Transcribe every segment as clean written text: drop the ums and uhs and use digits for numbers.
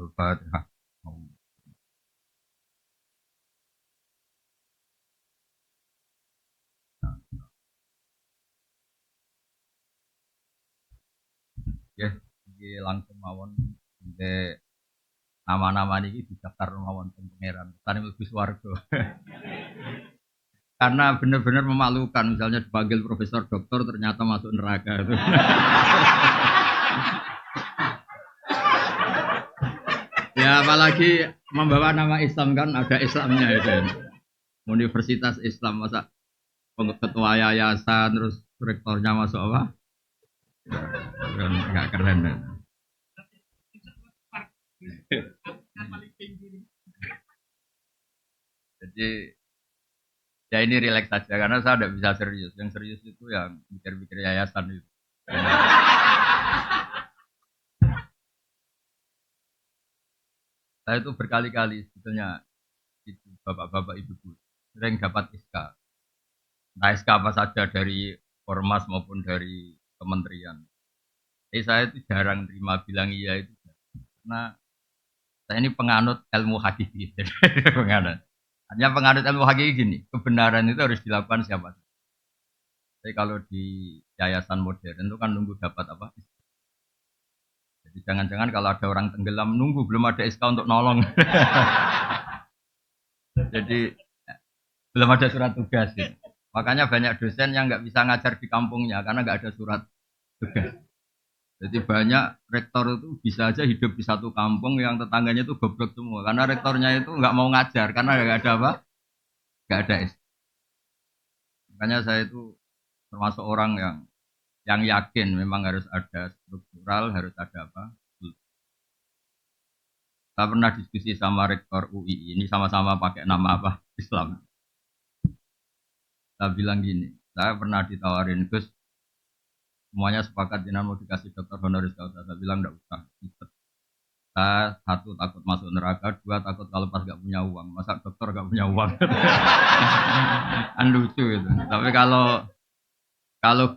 Al-Fatihah. Ya, iki langsung mawon de nama-nama niki didaftar mawon teng pangeran. Tani mlebu swarga. Karena benar-benar memalukan misalnya dipanggil profesor doktor ternyata masuk neraka itu. Ya apalagi membawa nama Islam kan ada Islamnya itu. Universitas Islam masa ketua yayasan terus rektornya masuk apa? Keren, nggak keren. Ya. Jadi ya ini rileks saja karena saya tidak bisa serius. Yang serius itu yang mikir-mikir yayasan itu. Saya itu berkali-kali sebetulnya itu bapak-bapak ibu-ibu sering dapat SK. Nah SK apa saja dari ormas maupun dari kementerian. Jadi saya itu jarang terima bilang iya itu. Karena saya ini penganut ilmu hakiki. penganut. Hanya penganut ilmu hakiki gini, kebenaran itu harus dilakukan siapa? Jadi kalau di yayasan modern itu kan nunggu dapat apa? Jadi jangan-jangan kalau ada orang tenggelam nunggu belum ada SK untuk nolong. Jadi belum ada surat tugas. Gitu. Makanya banyak dosen yang nggak bisa ngajar di kampungnya karena nggak ada surat tugas. Jadi banyak rektor itu bisa aja hidup di satu kampung yang tetangganya itu goblok semua karena rektornya itu nggak mau ngajar karena nggak ada apa, nggak ada SK. Makanya saya itu termasuk orang yang yakin memang harus ada struktural, harus ada apa. Saya pernah diskusi sama rektor UI ini sama-sama pakai nama apa Islam. Saya bilang gini, saya pernah ditawarin Gus, semuanya sepakat jenengan mau dikasih dokter honoris causa. Saya bilang enggak usah. Saya satu takut masuk neraka, dua takut kalau pas gak punya uang. Masa dokter gak punya uang? Kan lucu itu. Tapi kalau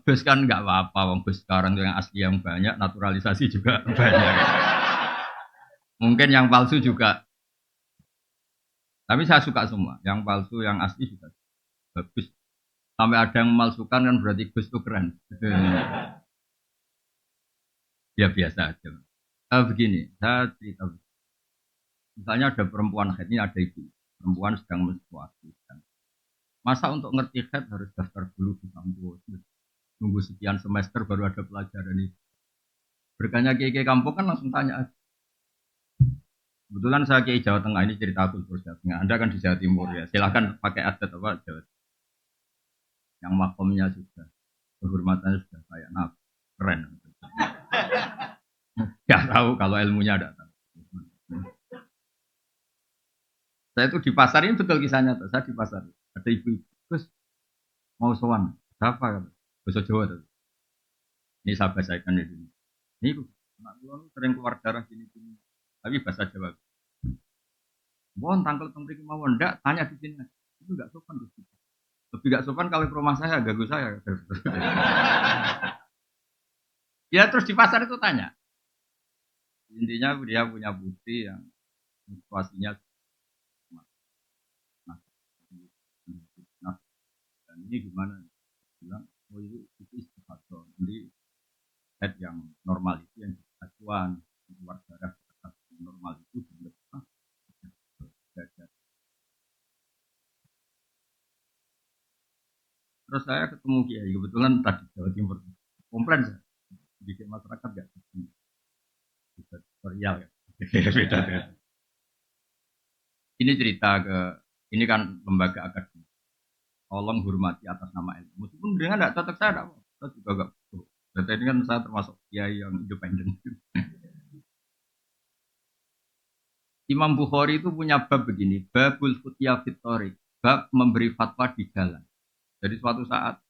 Gus kan nggak apa-apa, wong Gus sekarang yang asli yang banyak, naturalisasi juga banyak. Mungkin yang palsu juga. Tapi saya suka semua, yang palsu, yang asli juga bagus. Sampai ada yang memalsukan kan berarti Gus itu keren. Ya biasa aja. Begini, saya cerita. Misalnya ada perempuan haid, ini ada ibu. Perempuan sedang menstruasi. Masa untuk ngerti haid harus daftar dulu di kampus. Nunggu sekian semester baru ada pelajaran itu. Berkanya kiai kampung kan langsung tanya. Kebetulan saya kiai Jawa Tengah ini cerita kultur Jawa Tengah. Anda kan di Jawa Timur ya. Silahkan pakai adat apa Jawa. Yang makomnya sudah, kehormatannya sudah kayak nabi. Keren. Gak tahu kalau ilmunya ada. Saya itu di pasar ini betul kisahnya. Saya di pasar. Ada ibu-ibu. Terus mau sowan. Siapa? Bahasa Jawa. Tuh. Ini saya bahasakan di sini. Ini anak gue sering keluar darah gini-gini. Tapi bahasa Jawa. Mohon tangkel tembrik mau ndak tanya di sini. Itu enggak sopan tuh. Lebih enggak sopan kalau ke rumah saya ganggu saya. Ya terus di pasar itu tanya. Intinya dia punya bukti yang situasinya nah, dan ini gimana? Bilang, oh itu istihadah. Jadi head yang normal itu yang acuan keluar darah normal itu belum terus saya ketemu kiai kebetulan tadi Jawa Timur komplain saya di masyarakat nggak bisa tutorial ya beda beda ini cerita ke ini kan lembaga akademik tolong hormati atas nama ilmu meskipun dengan nggak cocok saya juga nggak dan ini kan saya termasuk kiai yang independen. Imam Bukhari itu punya bab begini, babul futya fitorik, bab memberi fatwa di jalan. Jadi suatu saat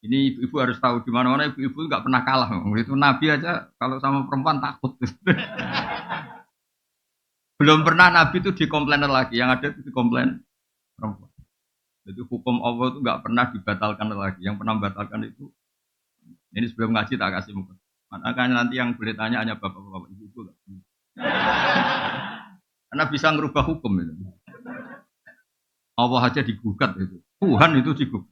ini ibu-ibu harus tahu di mana-mana ibu-ibu nggak pernah kalah. Itu Nabi aja kalau sama perempuan takut. Belum pernah Nabi itu dikomplain lagi, yang ada itu dikomplain perempuan. Jadi hukum Allah itu nggak pernah dibatalkan lagi. Yang pernah membatalkan itu ini sebelum ngaji tak kasih muka. Makanya nanti yang boleh tanya hanya bapak-bapak ibu-ibu. Karena bisa ngerubah hukum itu. Allah aja digugat itu. Tuhan itu digugat.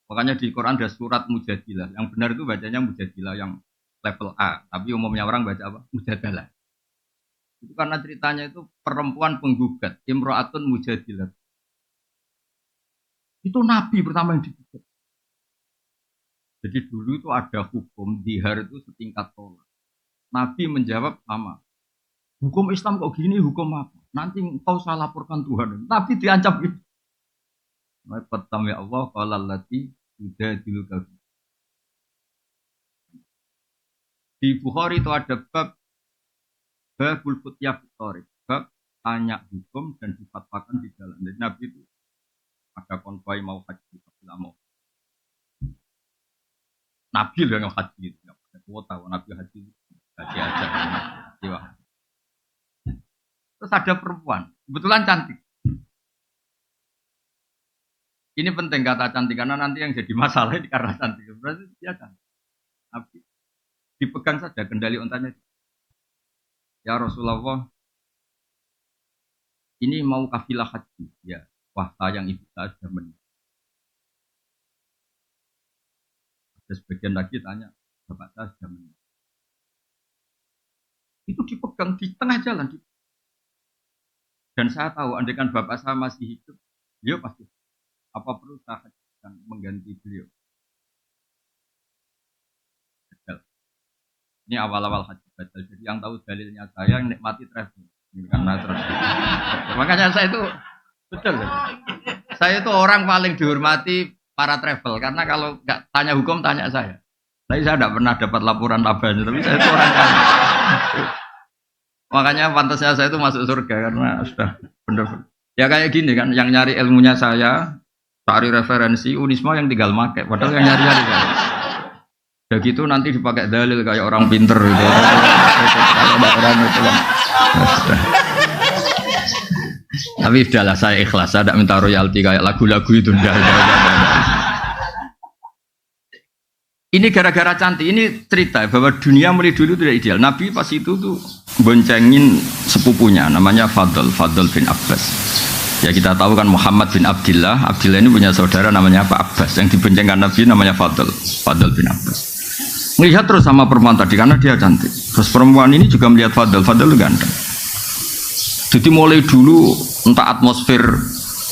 Makanya di Quran ada surat Mujadilah. Yang benar itu bacanya Mujadilah yang level A. Tapi umumnya orang baca apa? Mujadalah. Itu karena ceritanya itu perempuan penggugat. Imro'atun Mujadilah. Itu Nabi pertama yang digugat. Jadi dulu itu ada hukum. Dihar itu setingkat tolak. Nabi menjawab sama. Hukum Islam kok gini, hukum apa? Nanti engkau salah laporkan Tuhan. Nabi diancam gitu. Pertama ya Allah, qala allati yujadiluka. Di Bukhari itu ada babul futyah bitorib, bab tanya hukum dan difatwakan di jalan. Jadi Nabi itu ada konvoi mau haji, mau Nabi loh yang haji itu, nggak ada kuota. Nabi haji aja. Terus ada perempuan, kebetulan cantik. Ini penting kata cantik karena nanti yang jadi masalah ini karena cantik. Berarti dia cantik. Nabi dipegang saja kendali ontanya. Ya Rasulullah, ini mau kafilah haji. Ya, wah sayang ibu saya sudah meninggal. Ada sebagian lagi tanya, bapak saya sudah meninggal. Itu dipegang di tengah jalan. Dan saya tahu, andaikan bapak saya masih hidup, beliau pasti. Apa perlu saya hajikan mengganti beliau? Ini awal-awal haji badal. Jadi yang tahu dalilnya saya yang nikmati travel. Karena travel. Makanya saya itu betul. Saya itu orang paling dihormati para travel karena kalau nggak tanya hukum tanya saya. Tapi saya tidak pernah dapat laporan labanya. Tapi saya itu orang kaya. Makanya pantasnya saya itu masuk surga karena sudah benar. Ya kayak gini kan, yang nyari ilmunya saya, cari referensi Unisma yang tinggal make. Padahal yang nyari-nyari kan. Ya gitu nanti dipakai dalil kayak orang pinter gitu. Tapi sudahlah saya ikhlas, saya tidak minta royalti kayak lagu-lagu itu. Ini gara-gara cantik, ini cerita bahwa dunia mulai dulu tidak ideal. Nabi pas itu tuh boncengin sepupunya, namanya Fadl bin Abbas. Ya kita tahu kan Muhammad bin Abdillah. Abdillah ini punya saudara namanya apa? Abbas. Yang diboncengkan Nabi namanya Fadl bin Abbas. Melihat terus sama perempuan tadi karena dia cantik. Terus perempuan ini juga melihat Fadl itu ganteng. Jadi mulai dulu entah atmosfer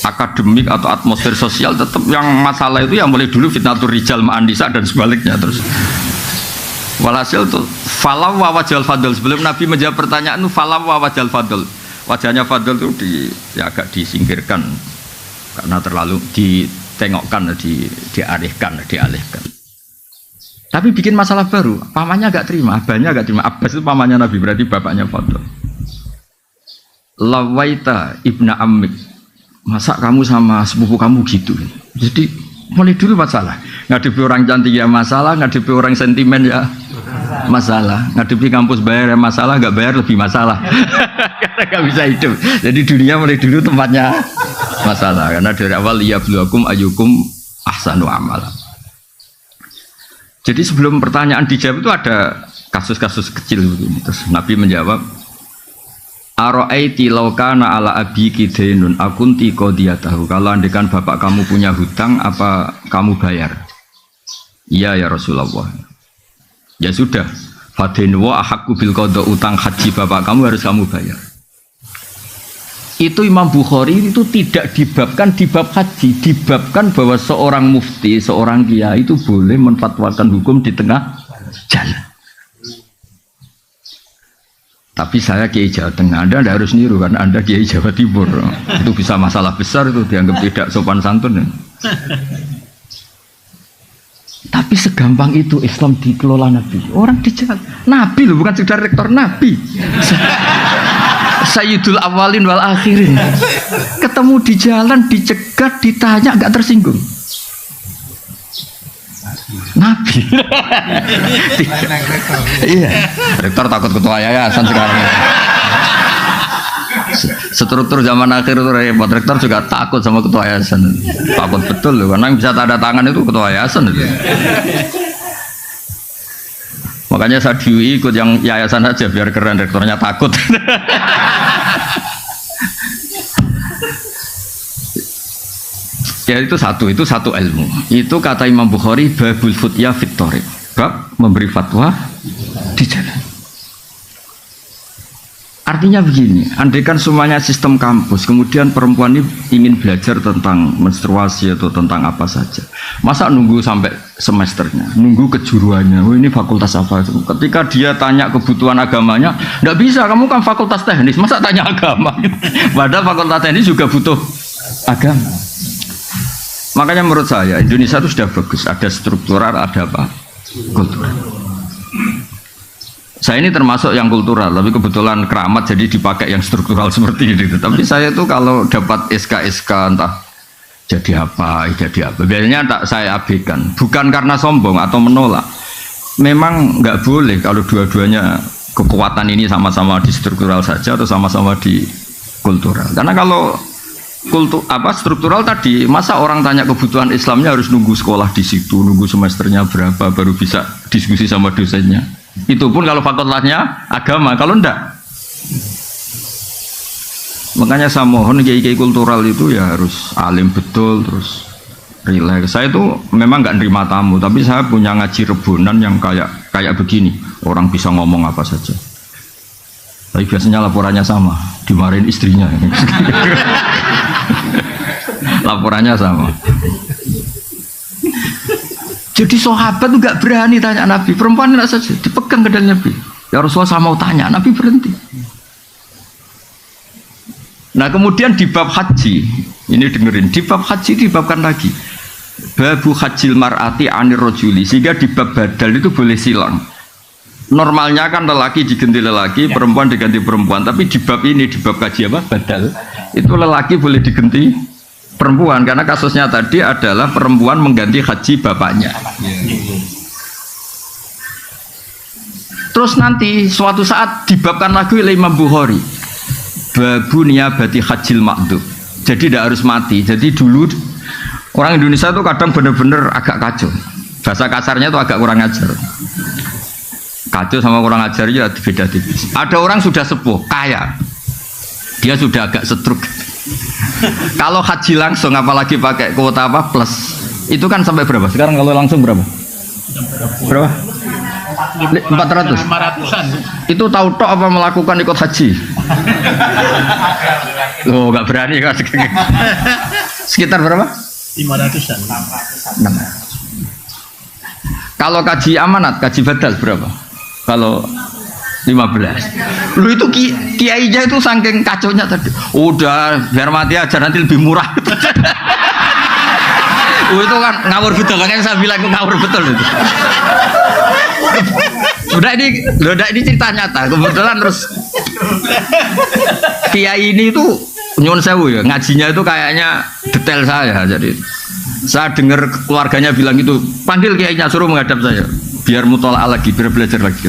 akademik atau atmosfer sosial tetap yang masalah itu yang mulai dulu fitnatur rijal ma'an nisa dan sebaliknya terus. Walhasil tuh falam wa wajal Fadl sebelum Nabi menjawab pertanyaan itu falam wa wajal Fadl. Wajahnya Fadl itu agak disingkirkan karena terlalu ditengokkan, dialihkan. Tapi bikin masalah baru, pamannya agak terima, abahnya agak terima. Abbas itu pamannya Nabi, berarti bapaknya Fadl. Lawaita ibna ammik, masa kamu sama sepupu kamu gitu? Jadi mulai dulu masalah. Ngadepi orang cantik ya masalah, ngadepi orang sentimen ya masalah, ngadepi kampus bayar ya masalah, nggak bayar lebih masalah. Karena nggak bisa hidup. Jadi dunia mulai dulu tempatnya masalah. Karena dari awal liyabluwakum ayyukum ahsanu amala. Jadi sebelum pertanyaan dijawab itu ada kasus-kasus kecil begini. Terus Nabi menjawab, Aro'aiti laukana ala abiki dainun akunti qadiyatahu. Kalau andekan bapak kamu punya hutang, apa kamu bayar? Iya ya Rasulullah. Ya sudah, fadainu wa ahaqqu bil qada, utang haji bapak kamu harus kamu bayar. Itu Imam Bukhari itu tidak dibabkan di bab haji, dibabkan bahwa seorang mufti, seorang kiai itu boleh menfatwakan hukum di tengah jalan. Tapi saya kiai Jawa Tengah, Anda tidak harus niru karena Anda kiai Jawa Timur. Itu bisa masalah besar, itu dianggap tidak sopan santun. Tapi segampang itu Islam dikelola Nabi. Orang di jalan, Nabi loh, bukan sekedar rektor, Nabi. Sayyidul awalin wal akhirin. Ketemu di jalan, dicegat, ditanya, nggak tersinggung. Nabi. Iya. Rektor takut ketua yayasan sekarang. Struktur zaman akhir itu repot. Rektor juga takut sama ketua yayasan. Takut betul loh, karena yang bisa tanda tangan itu ketua yayasan itu. Makanya saya di UI ikut yang yayasan aja biar keren, rektornya takut. Ya itu satu ilmu. Itu kata Imam Bukhari babul futya fit thoriq. Bab memberi fatwa di jalan. Artinya begini, andaikan semuanya sistem kampus, kemudian perempuan ini ingin belajar tentang menstruasi atau tentang apa saja. Masa nunggu sampai semesternya, nunggu kejuruannya, ini fakultas apa itu. Ketika dia tanya kebutuhan agamanya, enggak bisa, kamu kan fakultas teknis, masa tanya agama? Padahal fakultas teknis juga butuh agama. Makanya menurut saya, Indonesia itu sudah bagus, ada struktural, ada apa? Kultural. Saya ini termasuk yang kultural, tapi kebetulan keramat jadi dipakai yang struktural seperti itu. Tapi saya tuh kalau dapat SK entah jadi apa, biasanya tak saya abaikan. Bukan karena sombong atau menolak. Memang nggak boleh kalau dua-duanya kekuatan ini sama-sama di struktural saja atau sama-sama di kultural. Karena kalau struktural tadi, masa orang tanya kebutuhan Islamnya harus nunggu sekolah di situ, nunggu semesternya berapa baru bisa diskusi sama dosennya. Itu pun kalau fakultasnya agama, kalau enggak. Makanya saya mohon kiai-kiai kultural itu ya harus alim betul, terus rileks. Saya itu memang nggak nerima tamu, tapi saya punya ngaji rebunan yang kayak begini. Orang bisa ngomong apa saja. Tapi biasanya laporannya sama, dimarahin istrinya. Laporannya sama. Jadi sahabat itu gak berani tanya Nabi, perempuan tidak saja dipegang ke dalam Nabi. Ya Rasulullah saya mau tanya, Nabi berhenti. Nah kemudian di bab haji, ini dengerin, di bab haji dibabkan lagi. Babu hajil mar'ati anir rojuli, sehingga di bab badal itu boleh silang. Normalnya kan lelaki diganti lelaki, perempuan diganti perempuan, tapi di bab ini, di bab kaji apa? Badal, itu lelaki boleh diganti perempuan, karena kasusnya tadi adalah perempuan mengganti haji bapaknya. Terus nanti suatu saat dibabkan lagi oleh Imam Bukhari babu niyabati hajil makdub, jadi tidak harus mati. Jadi dulu orang Indonesia itu kadang benar-benar agak kacau, bahasa kasarnya itu agak kurang ajar. Kacau sama kurang ajar ya beda tipis. Ada orang sudah sepuh, kaya, dia sudah agak setruk. Kalau haji langsung, apalagi pakai kuota apa plus, itu kan sampai berapa? Sekarang kalau langsung berapa? Berapa? 400. 500-an. Itu tahu tok apa melakukan ikut haji? Oh, nggak berani kan? Sekitar berapa? 500-an. 6. Kalau kaji amanat, kaji badal berapa? Kalau 15. Lu itu kiainya itu saking kacaunya tadi. Udah biar mati aja nanti lebih murah. Itu kan ngawur betul, makanya saya bilang itu ngawur betul itu. Udah ini cerita nyata. Kebetulan terus kiai ini itu nyuwun sewu ya, ngajinya itu kayaknya detail saya. Jadi saya dengar keluarganya bilang itu, panggil kiainya suruh menghadap saya biar mutola'ah lagi, biar belajar lagi.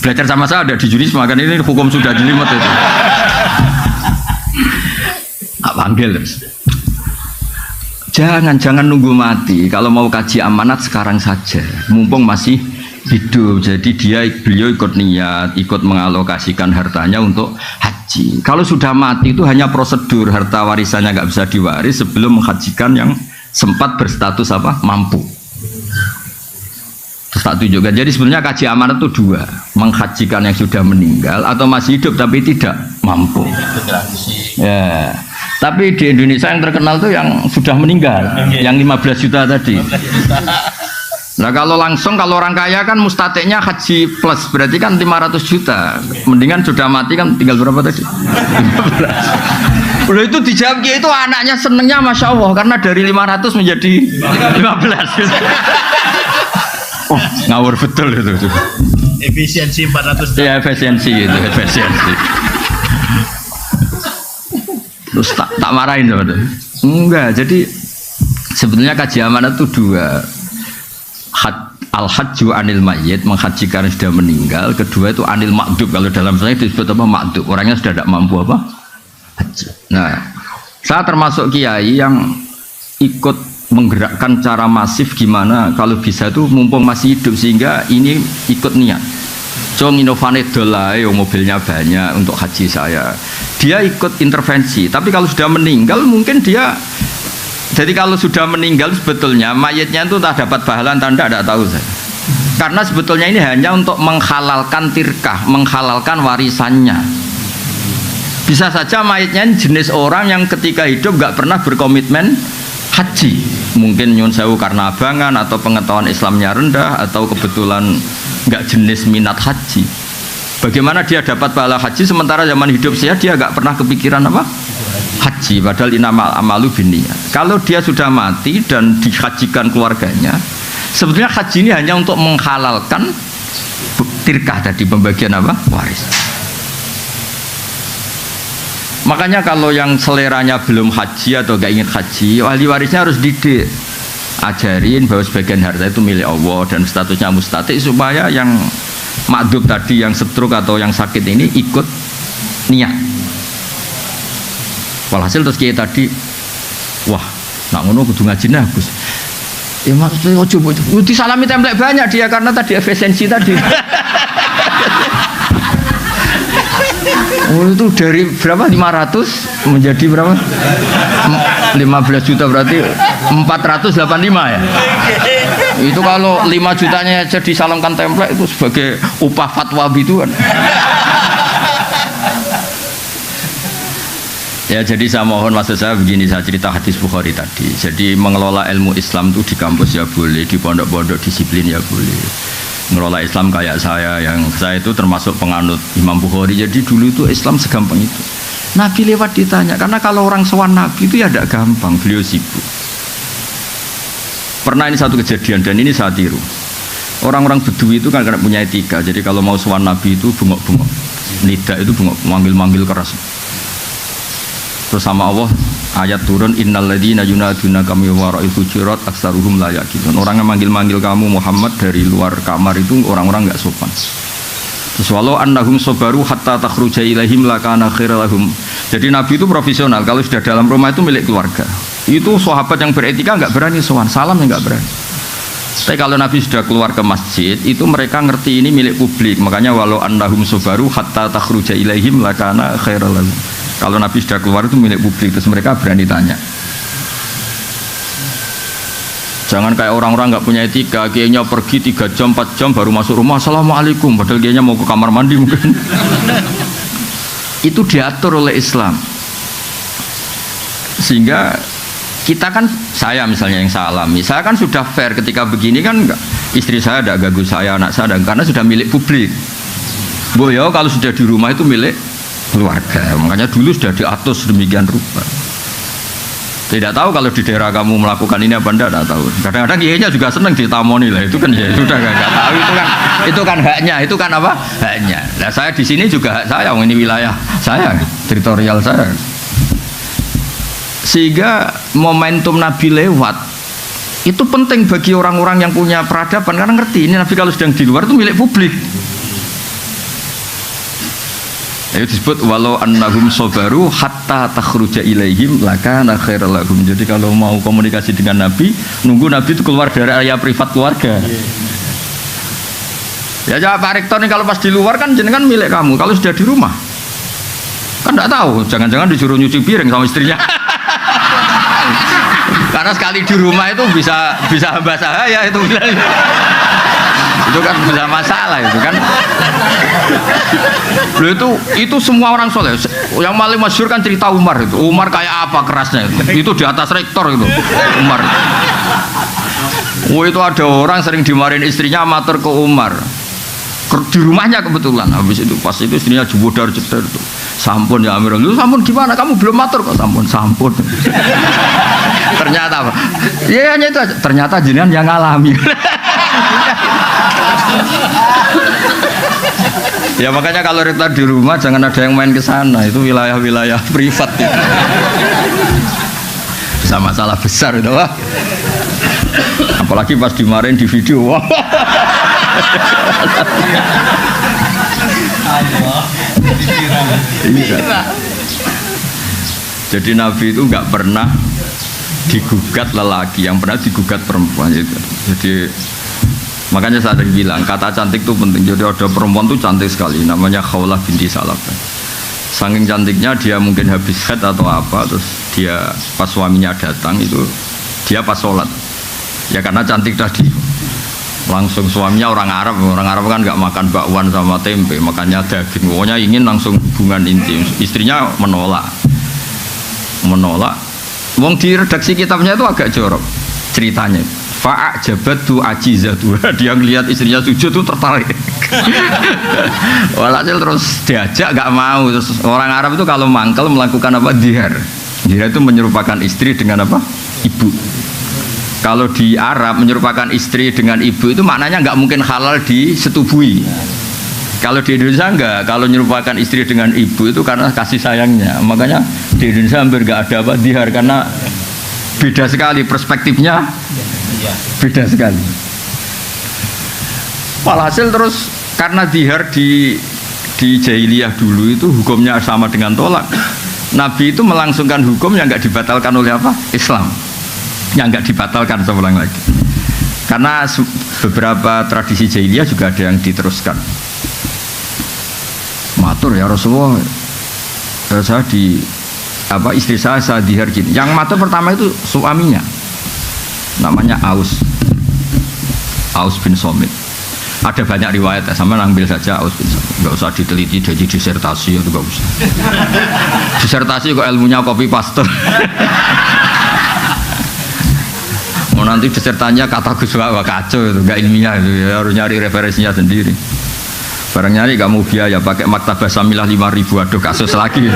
Belajar sama saya ada di Junisma, kan ini hukum sudah jelimet itu. Panggil terus. Jangan nunggu mati. Kalau mau kaji amanat sekarang saja, mumpung masih hidup. Jadi beliau ikut niat, ikut mengalokasikan hartanya untuk haji. Kalau sudah mati itu hanya prosedur, harta warisannya nggak bisa diwaris sebelum menghajikan yang sempat berstatus apa mampu. Terus tak tunjukkan. Jadi sebenarnya kaji amanat itu dua, menghajikan yang sudah meninggal atau masih hidup tapi tidak mampu. Ya. Tapi di Indonesia yang terkenal tuh yang sudah meninggal, yang 15 juta tadi. Nah kalau langsung, kalau orang kaya kan mustateknya haji plus, berarti kan 500 juta. Mendingan sudah mati kan tinggal berapa tadi? 15. Loh itu dijawab itu anaknya senengnya Masya Allah, karena dari 500 menjadi 15. Oh, ngawur betul itu. Efisiensi 400. Ya efisiensi itu, efisiensi. Terus tak marahin tuh. Enggak, jadi sebenarnya kaji amanat itu dua. Al-hajju anil mayyit, menghajikan yang sudah meninggal. Kedua itu anil makdub, kalau dalam saya disebut apa makdub, orangnya sudah tidak mampu apa haji. Nah, saya termasuk kiai yang ikut menggerakkan cara masif gimana kalau bisa itu mumpung masih hidup, sehingga ini ikut niat. Jong inovane dolai, mobilnya banyak untuk haji saya. Dia ikut intervensi, tapi kalau sudah meninggal mungkin dia Jadi kalau sudah meninggal sebetulnya mayatnya itu tak dapat pahala tanda tidak tahu saya. Karena sebetulnya ini hanya untuk menghalalkan tirkah, menghalalkan warisannya. Bisa saja mayatnya jenis orang yang ketika hidup nggak pernah berkomitmen haji. Mungkin nyun sewu karena abangan atau pengetahuan Islamnya rendah atau kebetulan nggak jenis minat haji. Bagaimana dia dapat pahala haji sementara zaman hidup dia nggak pernah kepikiran apa? Haji, padahal inamal amalu binniyat. Kalau dia sudah mati dan dihajikan keluarganya, sebetulnya haji ini hanya untuk menghalalkan tirkah tadi, pembagian apa? Waris. Makanya kalau yang seleranya belum haji atau gak ingin haji, ahli warisnya harus didik, ajarin bahwa sebagian harta itu milik Allah dan statusnya mustatik, supaya yang makdub tadi, yang stroke atau yang sakit ini ikut niat. Walhasil terus kiai tadi, wah, nak ngono kudu ngaji nah Gus. Ya maksudnya coba disalami template banyak dia karena tadi efisiensi tadi. Oh, itu dari berapa? 500 menjadi berapa? 15 juta berarti 485 ya. Itu kalau 5 jutanya aja disalamkan template itu sebagai upah fatwa gitu kan. Ya, jadi saya mohon, maksud saya begini, saya cerita hadis Bukhari tadi. Jadi mengelola ilmu Islam itu di kampus ya boleh, di pondok-pondok disiplin ya boleh. Mengelola Islam kayak saya itu termasuk penganut Imam Bukhari. Jadi dulu itu Islam segampang itu. Nabi lewat ditanya, karena kalau orang sowan Nabi itu ya tidak gampang, beliau sibuk. Pernah ini satu kejadian dan ini saya tiru. Orang-orang Bedui itu kan punya etika. Jadi kalau mau sowan Nabi itu bengok-bengok. Nida itu bengok, manggil-manggil keras. Terus sama Allah ayat turun, innalladzina yunadunaka min wara'il hujurat aktsaruhum la yaqilun. Orang yang manggil-manggil kamu Muhammad dari luar kamar itu orang-orang enggak sopan. Terus walau annahum sabaru hatta takhruja ilaihim lakana khairal lahum. Jadi Nabi itu profesional, kalau sudah dalam rumah itu milik keluarga. Itu sahabat yang beretika enggak berani sowan, salam enggak berani. Tapi kalau Nabi sudah keluar ke masjid, itu mereka ngerti ini milik publik. Makanya walau annahum sabaru hatta takhruja ilaihim lakana khairal lahum. Kalau Nabi sudah keluar itu milik publik, terus mereka berani tanya. Jangan kayak orang-orang nggak punya etika, kayaknya pergi 3 jam, 4 jam baru masuk rumah, assalamualaikum, padahal kayaknya mau ke kamar mandi mungkin. Itu diatur oleh Islam. Sehingga kita kan, saya misalnya yang saya alami, saya kan sudah fair ketika begini kan, istri saya tidak ganggu saya, anak saya, karena sudah milik publik. Boyo kalau sudah di rumah itu milik keluarga, makanya dulu sudah diatur sedemikian rupa. Tidak tahu kalau di daerah kamu melakukan ini apa enggak, tahu. Kadang-kadang kiainya juga senang ditamoni lah, itu kan ya sudah nggak tahu, itu kan haknya, itu kan apa haknya. Nah saya di sini juga hak saya, ini wilayah saya, teritorial saya. Sehingga momentum Nabi lewat itu penting bagi orang-orang yang punya peradaban, karena ngerti ini Nabi kalau sedang di luar itu milik publik. Itu disebut walau annahum sabaru hatta takhruja ilaihim lakana khairal lahum. Jadi kalau mau komunikasi dengan Nabi, nunggu Nabi itu keluar dari area privat keluarga. Ya Pak Rektor nih, kalau pas di luar kan jenengan milik kamu, kalau sudah di rumah kan enggak tahu, jangan-jangan disuruh nyuci piring sama istrinya. Karena sekali di rumah itu bisa hamba sahaya itu. Itu kan bisa masalah itu kan. Loh itu semua orang soleh. Yang paling masyhur kan cerita Umar itu. Umar kayak apa kerasnya itu. Itu di atas rektor itu Umar. Oh itu ada orang sering dimarahin istrinya matur ke Umar. Di rumahnya kebetulan. Habis itu pas itu istrinya jebodar jedar itu. Sampun ya Amirul. Lu sampun gimana? Kamu belum matur kok sampun. Ternyata apa? Ya hanya itu aja. Ternyata jenengan yang ngalami. Ya makanya kalau rektor di rumah jangan ada yang main ke sana, itu wilayah-wilayah privat itu. Bisa masalah besar itu, wah. Apalagi pas dimarahin di video. Wah. Jadi Nabi itu nggak pernah digugat lelaki, yang pernah digugat perempuan itu. Jadi makanya saya tadi bilang kata cantik itu penting. Jadi ada perempuan itu cantik sekali, namanya Khawlah binti Salabah. Saking cantiknya dia mungkin habis haid atau apa, terus dia pas suaminya datang itu dia pas sholat. Ya karena cantik tadi. Langsung suaminya orang Arab kan nggak makan bakwan sama tempe, makannya daging. Pokoknya ingin langsung hubungan intim. Istrinya menolak. Wong di redaksi kitabnya itu agak jorok ceritanya. Fa'ajabatu ajizatu. Dia ngelihat istrinya sujud tuh tertarik. Walhasil terus diajak nggak mau. Terus orang Arab itu kalau mangkel melakukan apa? Dihar. Dihar itu menyerupakan istri dengan apa? Ibu. Kalau di Arab menyerupakan istri dengan ibu itu maknanya nggak mungkin halal disetubui. Kalau di Indonesia enggak, kalau menyerupakan istri dengan ibu itu karena kasih sayangnya. Makanya di Indonesia hampir nggak ada apa dihar karena beda sekali perspektifnya, beda sekali. Walhasil terus karena dihar di jahiliyah dulu itu hukumnya sama dengan tolak. Nabi itu melangsungkan hukum yang nggak dibatalkan oleh apa? Islam. Yang nggak dibatalkan, saya ulang lagi. Karena beberapa tradisi jahiliyah juga ada yang diteruskan. Matur ya Rasulullah, saya istri saya dihar gini. Yang matur pertama itu suaminya, namanya Aus bin Somit. Ada banyak riwayat ya, sama ambil saja Aus bin Somit. Nggak usah diteliti jadi disertasi itu nggak usah. Disertasi kok ilmunya copy paste. Mau nanti disertanya kata Gus Wah kacau itu, nggak ilmiah itu ya, harus nyari referensinya sendiri. Barang nyari gak mau biaya, pakai maktabah Samilah 5.000, aduh kasus lagi.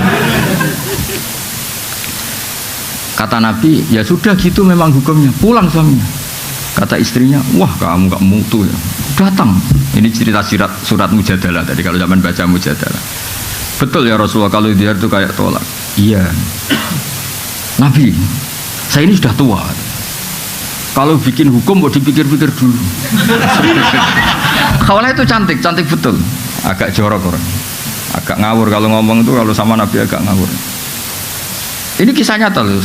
Kata Nabi, ya sudah gitu memang hukumnya, pulang suaminya. Kata istrinya, wah kamu gak mutu ya. Datang, ini cerita surat Mujadalah tadi, kalau zaman baca Mujadalah. Betul ya Rasulullah, kalau dia itu kayak tolak. Iya. Nabi, saya ini sudah tua. Kalau bikin hukum mau dipikir-pikir dulu. Khawlah itu cantik betul. Agak jorok orang. Agak ngawur kalau ngomong itu, kalau sama Nabi agak ngawur. Ini kisah nyata loh.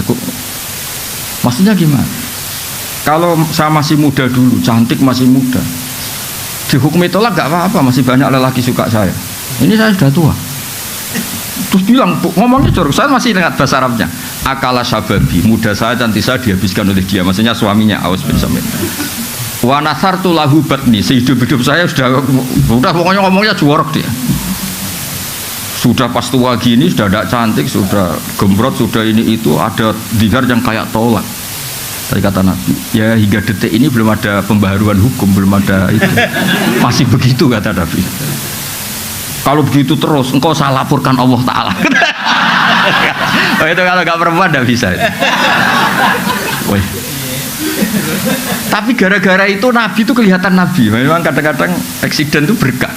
Maksudnya gimana? Kalau saya masih muda dulu, cantik masih muda, dihukumi tolak gak apa-apa, masih banyak lelaki suka saya. Ini saya sudah tua. Terus bilang, ngomongnya jorok, saya masih ingat bahasa Arabnya. Akala sababi, muda saya, cantik saya dihabiskan oleh dia. Maksudnya suaminya Aus bin Samit. Wa nasartu lahu batni, sehidup-hidup saya sudah pokoknya ngomongnya jorok dia. Sudah pas tua gini, sudah tidak cantik, sudah gembrot, sudah ini itu, ada dihar yang kayak tolak. Tadi kata Nabi, ya hingga detik ini belum ada pembaharuan hukum, belum ada itu. Masih begitu kata Nabi. Kalau begitu terus, engkau saya laporkan Allah Ta'ala. Oh itu kalau gak perempuan gak bisa. Woi. Tapi gara-gara itu Nabi itu kelihatan Nabi. Memang kadang-kadang eksiden itu berkah.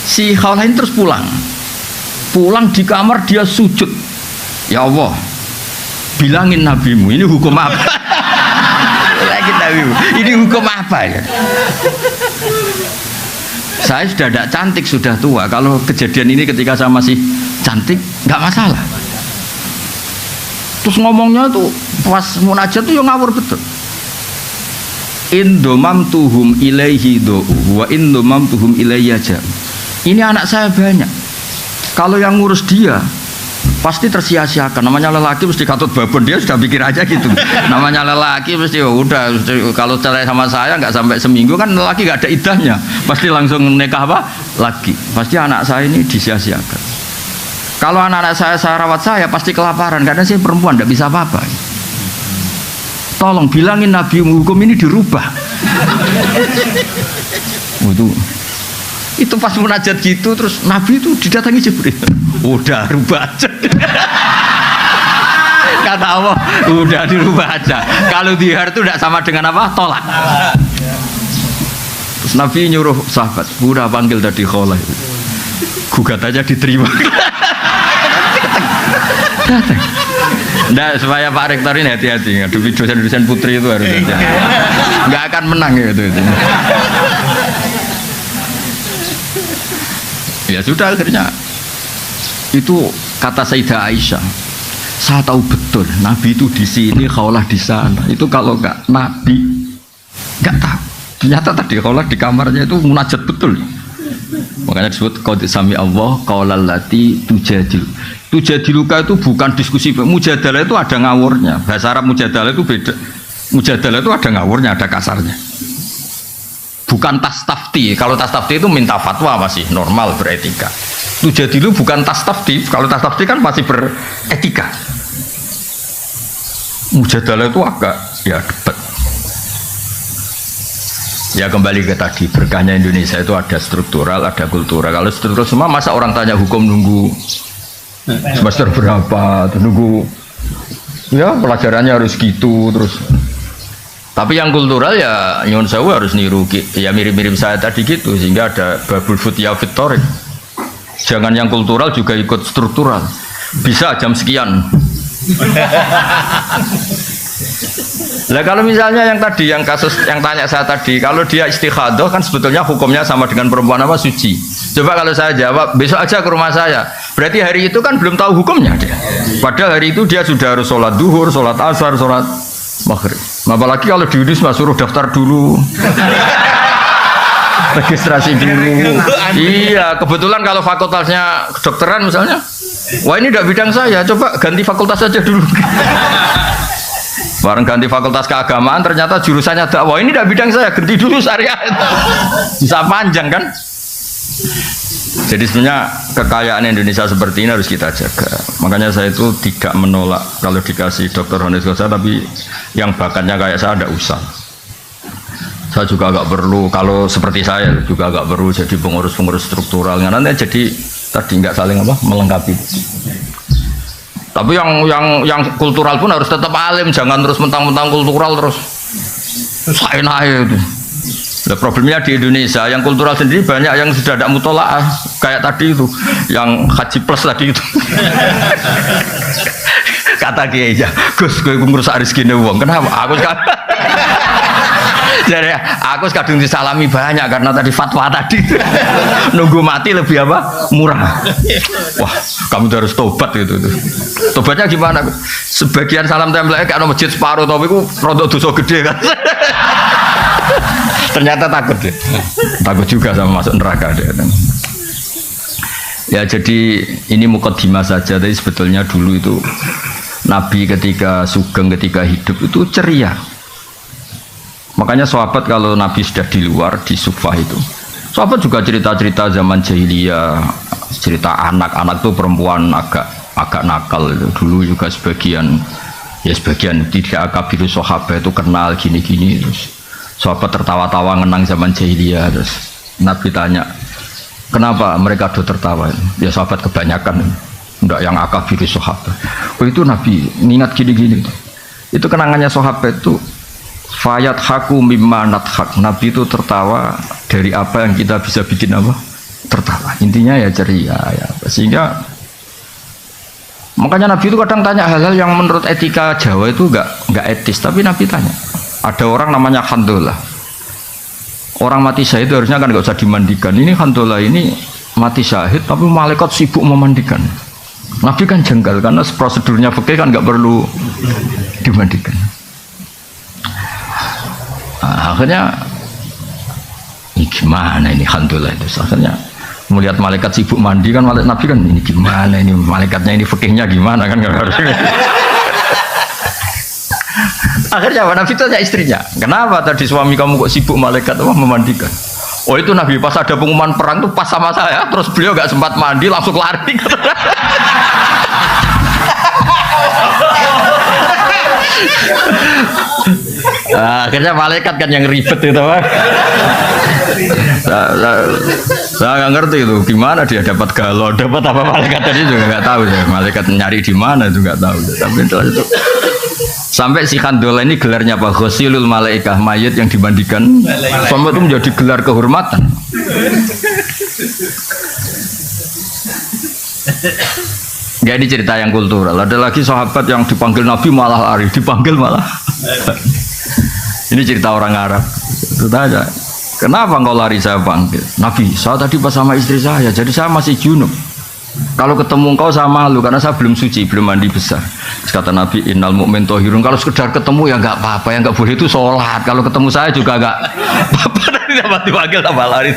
Si Khawlah terus pulang di kamar dia sujud. Ya Allah, bilangin nabimu ini hukum apa? Lagi nabimu, ini hukum apa ya? Saya sudah tidak cantik, sudah tua. Kalau kejadian ini ketika saya masih cantik, nggak masalah. Terus ngomongnya tuh pas munajat tuh yang ngawur betul. Indomam tuhum ilaihi do wa indomam tuhum ilayya ja. Ini anak saya banyak. Kalau yang ngurus dia pasti tersia-siakan. Namanya lelaki mesti katut babon, dia sudah pikir aja gitu. Namanya lelaki mesti udah kalau cerai sama saya nggak sampai seminggu kan lelaki nggak ada idahnya, pasti langsung nikah apa lagi. Pasti anak saya ini disia-siakan. Kalau anak-anak saya rawat saya pasti kelaparan karena saya perempuan nggak bisa apa-apa. Tolong bilangin Nabi hukum ini dirubah. Itu pas munajat gitu terus Nabi itu didatangi Jibril. Udah rubah aja. Kata Allah, udah dirubah aja. Kalau dihar itu tidak sama dengan apa? Tolak. Terus Nabi nyuruh sahabat, udah panggil tadi Khawlah. Gugat aja diterima. Datang. Nah, supaya Pak Rektor ini hati-hati. Ngadepi dosen-dosen putri itu harus hati-hati. Nggak akan menang gitu. Ya sudah akhirnya itu kata Sayyidah Aisyah, saya tahu betul Nabi itu di sini, Khawlah di sana. Itu kalau nggak Nabi nggak tahu. Ternyata tadi Khawlah di kamarnya itu munajat betul. Makanya disebut qad sami Allah qaulal lati tujadil. Tujadiluka itu bukan diskusi, mujadalah itu ada ngawurnya. Bahasa Arab mujadalah itu beda. Mujadalah itu ada ngawurnya, ada kasarnya. Bukan tas tafti. Kalau tas tafti itu minta fatwa masih normal beretika. Tujadilu bukan tas tafti. Kalau tas tafti kan masih beretika. Mujadalah itu agak ya debat. Ya kembali ke tadi, berkahnya Indonesia itu ada struktural, ada kultural. Kalau struktural semua, masa orang tanya hukum nunggu semester berapa, nunggu ya pelajarannya harus gitu terus. Tapi yang kultural ya nyon sewu harus niru ya mirip-mirip saya tadi gitu, sehingga ada babul futya fitorik. Jangan yang kultural juga ikut struktural. Bisa jam sekian. Lah kalau misalnya yang tadi, yang kasus yang tanya saya tadi, kalau dia istikhadah kan sebetulnya hukumnya sama dengan perempuan apa suci. Coba kalau saya jawab besok aja ke rumah saya, berarti hari itu kan belum tahu hukumnya dia. Padahal hari itu dia sudah harus sholat duhur, sholat asar, sholat maghrib. Apalagi kalau di Unis suruh daftar dulu, registrasi dulu. Iya, kebetulan kalau fakultasnya kedokteran misalnya, wah ini tidak bidang saya, coba ganti fakultas saja dulu. Bareng ganti fakultas keagamaan ternyata jurusannya dakwah, ini tidak bidang saya, ganti dulu syariah. Bisa panjang kan? Jadi sebenarnya kekayaan Indonesia seperti ini harus kita jaga. Makanya saya itu tidak menolak kalau dikasih dokter honoris causa, tapi yang bakatnya kayak saya tidak usah. Saya juga agak perlu, kalau seperti saya juga agak perlu jadi pengurus-pengurus struktural. Nanti jadi tadi nggak saling melengkapi. Tapi yang kultural pun harus tetap alim, jangan terus mentang-mentang kultural terus saya naik itu. Nah, problemnya di Indonesia yang kultural sendiri banyak yang sudah tidak mutolaah kayak tadi itu, yang haji plus tadi itu. Kata Kiai ya, Gus, gue ngurus rezeki wong. Kenapa? Jadi aku kadung disalami banyak karena tadi fatwa tadi. Nunggu mati lebih apa? Murah. Wah, kamu harus tobat gitu. Tobatnya gimana? Sebagian salam tempel kayak masjid separuh tapi ku rodok dosa gede kan. Ternyata takut deh. Takut juga sama masuk neraka deh. Ya jadi ini mukadimah saja, tapi sebetulnya dulu itu Nabi ketika sugeng, ketika hidup itu ceria. Makanya sahabat kalau Nabi sudah di luar di Sufah itu, sahabat juga cerita-cerita zaman jahiliyah, cerita anak-anak tuh perempuan agak nakal itu. Dulu juga sebagian tidak akabiru sahabat itu kenal gini-gini, terus sahabat tertawa-tawa ngenang zaman jahiliyah. Terus Nabi tanya, kenapa mereka do tertawa? Ya sahabat kebanyakan enggak yang akabiru sahabat. Oh itu Nabi ingat gini-gini. Itu kenangannya sahabat itu. Fayat haku mimma nathak. Nabi itu tertawa dari apa yang kita bisa bikin apa? Tertawa. Intinya ya ceria ya. Sehingga makanya Nabi itu kadang tanya hal-hal yang menurut etika Jawa itu enggak etis, tapi Nabi tanya. Ada orang namanya Handolah. Orang mati syahid harusnya kan enggak usah dimandikan. Ini Handolah ini mati syahid tapi malaikat sibuk memandikan. Nabi kan jengkel karena prosedurnya fikih kan enggak perlu dimandikan. Nah, akhirnya ini gimana ini Alhamdulillah itu akhirnya melihat malaikat sibuk mandi kan Nabi kan ini gimana ini malaikatnya ini fikihnya gimana kan harus. Akhirnya Nabi tanya istrinya, kenapa tadi suami kamu kok sibuk malaikat apa memandikan? Oh itu Nabi pas ada pengumuman perang tuh pas sama saya terus beliau gak sempat mandi langsung lari. Nah, akhirnya malaikat kan yang ribet itu Pak. Saya nggak ngerti itu gimana dia dapat galon, dapat apa malaikat tadi juga nggak tahu ya. Malaikat nyari di mana itu nggak tahu. Tapi itu sampai si Handolah ini gelarnya apa? Ghusilul malaikah, mayat yang dimandikan. Sampai itu menjadi gelar kehormatan. Jadi cerita yang kultural. Ada lagi sahabat yang dipanggil Nabi malah lari, dipanggil malah. Ini cerita orang Arab. Itu tanya, kenapa engkau lari saya panggil? Nabi, saya tadi pas sama istri saya, jadi saya masih junub. Kalau ketemu engkau saya malu karena saya belum suci, belum mandi besar. Terus kata Nabi, innal mu'min thahirun. Kalau sekedar ketemu ya enggak apa-apa, yang enggak boleh itu sholat. Kalau ketemu saya juga enggak apa-apa. Tambah dipanggil tambah lari.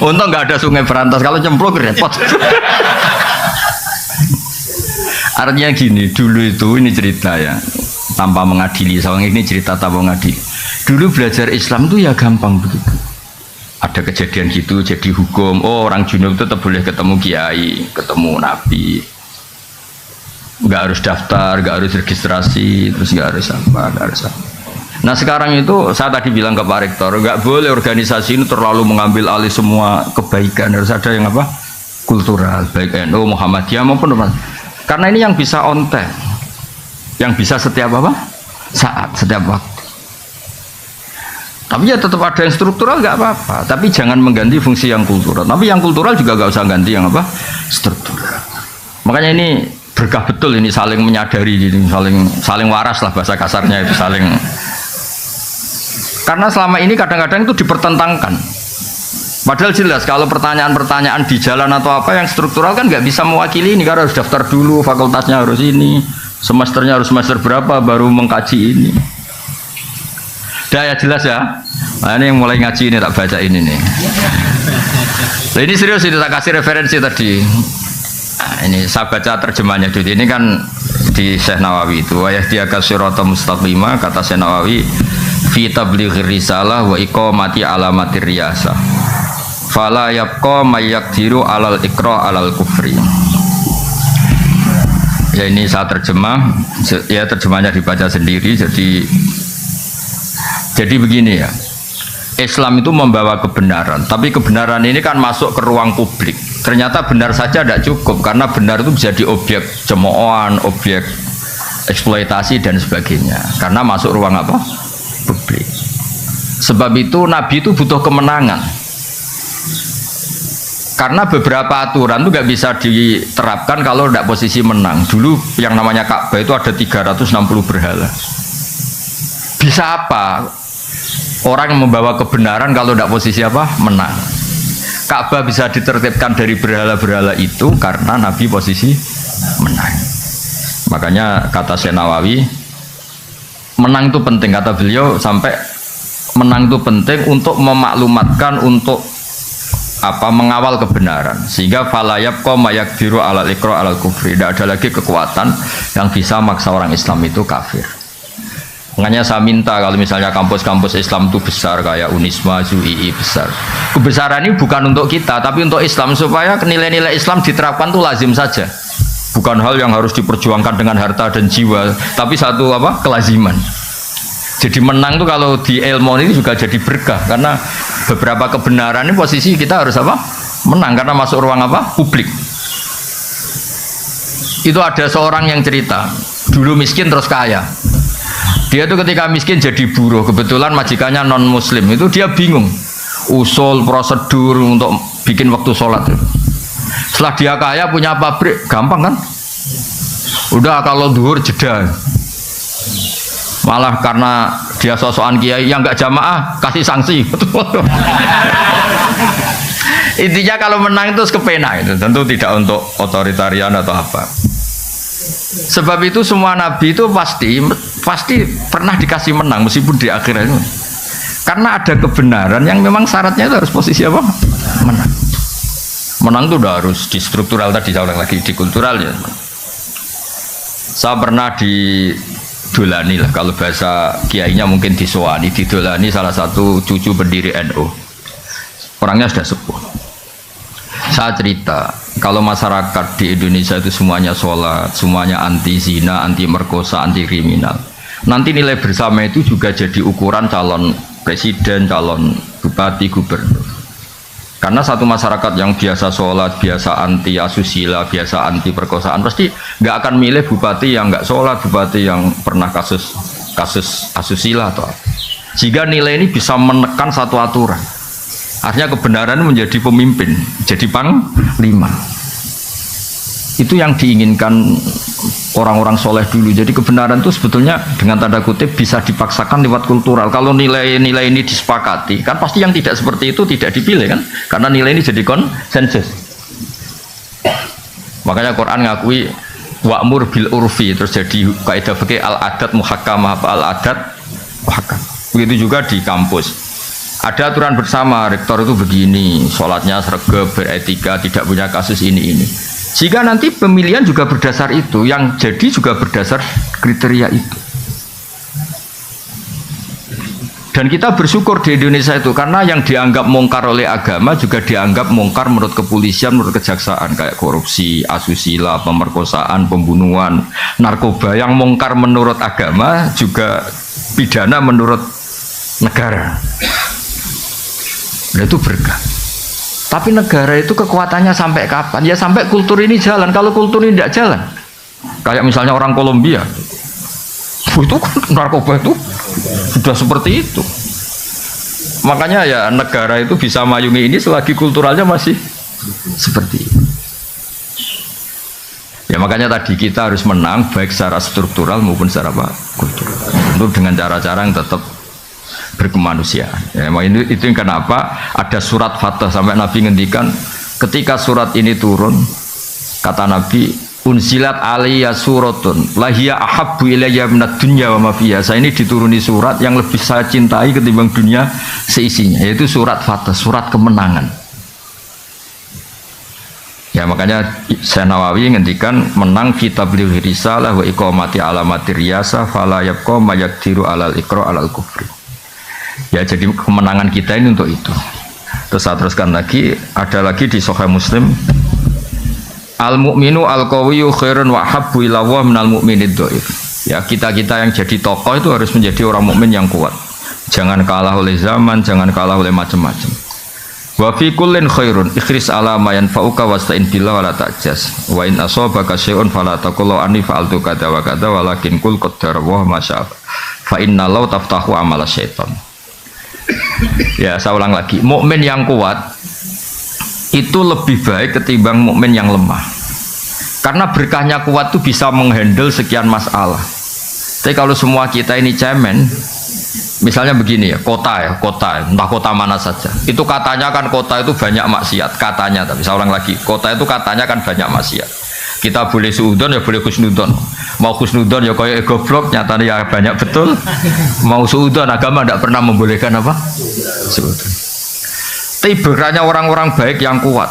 Untung nggak ada sungai berantas, kalau cemplung repot. Artinya gini, dulu itu ini cerita ya, tanpa mengadili. Soalnya ini cerita tanpa mengadili. Dulu belajar Islam tuh ya gampang begitu. Ada kejadian gitu, jadi hukum. Oh, orang junub itu tetap boleh ketemu kiai, ketemu nabi. Nggak harus daftar, nggak harus registrasi, terus nggak harus apa, nggak harus apa. Nah sekarang itu saya tadi bilang ke Pak Rektor, nggak boleh organisasi ini terlalu mengambil alih semua kebaikan, harus ada yang apa, kultural, baik NU, Muhammadiyah maupun apa. Karena ini yang bisa on time, yang bisa setiap apa, saat, setiap waktu. Tapi ya tetap ada yang struktural nggak apa-apa, tapi jangan mengganti fungsi yang kultural. Tapi yang kultural juga nggak usah ganti yang apa, struktural. Makanya ini berkah betul ini saling menyadari, ini saling waras lah bahasa kasarnya itu saling. Karena selama ini kadang-kadang itu dipertentangkan. Padahal jelas kalau pertanyaan-pertanyaan di jalan atau apa yang struktural kan nggak bisa mewakili ini, karena harus daftar dulu, fakultasnya harus ini, semesternya harus semester berapa baru mengkaji ini. Dah ya jelas ya. Nah, ini yang mulai ngaji ini tak baca ini nih. Nah, ini serius itu tak kasih referensi tadi. Nah, ini saya baca terjemahnya dulu. Ini kan di Syekh Nawawi itu ayat dia kasyirata mustaqimah, kata Syekh Nawawi fi tablighir risalah wa iqamati alamatir riyasah fala yabqa may yaqdiru alal iqra alal kufri. Ya ini saya terjemah, ya terjemahnya dibaca sendiri. Jadi begini ya, Islam itu membawa kebenaran, tapi kebenaran ini kan masuk ke ruang publik. Ternyata benar saja tidak cukup, karena benar itu bisa di objek cemoohan, objek eksploitasi dan sebagainya, karena masuk ruang apa? Publik. Sebab itu Nabi itu butuh kemenangan, karena beberapa aturan itu nggak bisa diterapkan kalau tidak posisi menang. Dulu yang namanya Ka'bah itu ada 360 berhala. Bisa apa orang yang membawa kebenaran kalau tidak posisi apa? Menang. Ka'bah bisa ditertibkan dari berhala-berhala itu karena Nabi posisi menang. Makanya kata Syekh Nawawi, menang itu penting, kata beliau, sampai menang itu penting untuk memaklumatkan, untuk apa, mengawal kebenaran, sehingga falayab mayak biru alal ikro alal kufri, tidak ada lagi kekuatan yang bisa maksa orang Islam itu kafir. Makanya saya minta kalau misalnya kampus-kampus Islam itu besar kayak Unisma, ZUII besar, kebesaran ini bukan untuk kita tapi untuk Islam, supaya nilai-nilai Islam diterapkan itu lazim saja, bukan hal yang harus diperjuangkan dengan harta dan jiwa, tapi satu apa, kelaziman. Jadi menang tuh kalau di ilmu ini juga jadi berkah, karena beberapa kebenaran ini posisi kita harus apa, menang, karena masuk ruang apa, publik. Itu ada seorang yang cerita, dulu miskin terus kaya. Dia tuh ketika miskin jadi buruh, kebetulan majikannya non muslim, itu dia bingung usul prosedur untuk bikin waktu sholat. Setelah dia kaya punya pabrik, gampang kan? Udah kalau duhur jeda. Malah karena dia sosokan kiai yang nggak jamaah kasih sanksi. Intinya kalau menang itu kepena itu, tentu tidak untuk otoritarian atau apa. Sebab itu semua nabi itu pasti pernah dikasih menang meskipun di akhirnya itu. Karena ada kebenaran yang memang syaratnya itu harus posisi apa? Menang. Menang itu udah harus di struktural, tadi saya ulang lagi, di kultural ya. Saya pernah didolani lah, kalau bahasa kiainya mungkin disowani, didolani salah satu cucu pendiri NU. Orangnya sudah sepuh. Saya cerita, kalau masyarakat di Indonesia itu semuanya sholat, semuanya anti zina, anti merkosa, anti kriminal, nanti nilai bersama itu juga jadi ukuran calon presiden, calon bupati, gubernur. Karena satu masyarakat yang biasa sholat, biasa anti asusila, biasa anti perkosaan, pasti nggak akan milih bupati yang nggak sholat, bupati yang pernah kasus asusila atau apa. Jika nilai ini bisa menekan satu aturan, artinya kebenaran menjadi pemimpin, jadi panglima. Itu yang diinginkan orang-orang soleh dulu. Jadi kebenaran itu sebetulnya dengan tanda kutip bisa dipaksakan lewat kultural. Kalau nilai-nilai ini disepakati, kan pasti yang tidak seperti itu tidak dipilih kan? Karena nilai ini jadi konsensus. Makanya Quran ngakui wa'mur bil urfi, terus jadi kaidah fikih al adat muhakkamah, al adat muhakkam. Begitu juga di kampus. Ada aturan bersama, rektor itu begini, sholatnya sregep, beretika, tidak punya kasus ini. Jika nanti pemilihan juga berdasar itu, yang jadi juga berdasar kriteria itu. Dan kita bersyukur di Indonesia itu, karena yang dianggap mungkar oleh agama juga dianggap mungkar menurut kepolisian, menurut kejaksaan, kayak korupsi, asusila, pemerkosaan, pembunuhan, narkoba. Yang mungkar menurut agama juga pidana menurut negara. Nah, itu berkah. Tapi negara itu kekuatannya sampai kapan? Ya sampai kultur ini jalan. Kalau kultur ini tidak jalan, kayak misalnya orang Kolombia, itu narkoba itu sudah seperti itu. Makanya ya negara itu bisa mayungi ini selagi kulturalnya masih seperti itu. Ya makanya tadi kita harus menang baik secara struktural maupun secara kultural. Tentu dengan cara-cara yang tetap berkemanusiaan. Ya, itu yang kenapa ada surat Fatah sampai Nabi ngendikan ketika surat ini turun, kata Nabi, unsilat aliyya suratun lahiya ahabbu ilayya minad dunya wa ma fiha. Saya ini dituruni surat yang lebih saya cintai ketimbang dunia seisinya, yaitu surat Fatah, surat kemenangan. Ya makanya Syekh Nawawi ngendikan menang kitab tabligh risalah wa iqamati alamati riyasa fala yabqa mayaqdiru alal iqra alal kufri. Ya jadi kemenangan kita ini untuk itu. Terus saya teruskan lagi, ada lagi di Sahih Muslim, al mu'minu al qawiyyu khairun wa habbu ila Allah minal mu'minid dhaif. Ya kita-kita yang jadi tokoh itu harus menjadi orang mukmin yang kuat. Jangan kalah oleh zaman, jangan kalah oleh macam-macam. Wa fi kullin khairun ikhris ala ma yanfa'uka wasta'in billah wa la ta'jas. Wa in asabaka syai'un fala taqul anni fa'altu kadza wa kadza walakin qul qaddara wa ma syaa. Fa inna law taftahu amala syaitan. Ya, saya ulang lagi, mukmin yang kuat itu lebih baik ketimbang mukmin yang lemah. Karena berkahnya kuat itu bisa menghandle sekian masalah. Tapi kalau semua kita ini cemen, misalnya begini ya, kota, entah kota mana saja. Itu katanya kan kota itu banyak maksiat, katanya, tapi saya ulang lagi, kota itu katanya kan banyak maksiat. Kita boleh suudon ya boleh khusnudon. Mau khusnudon ya kayak goblok, nyatanya ya banyak betul. Mau suudon, agama tidak pernah membolehkan apa? Suudon. Tapi berkahnya orang-orang baik yang kuat,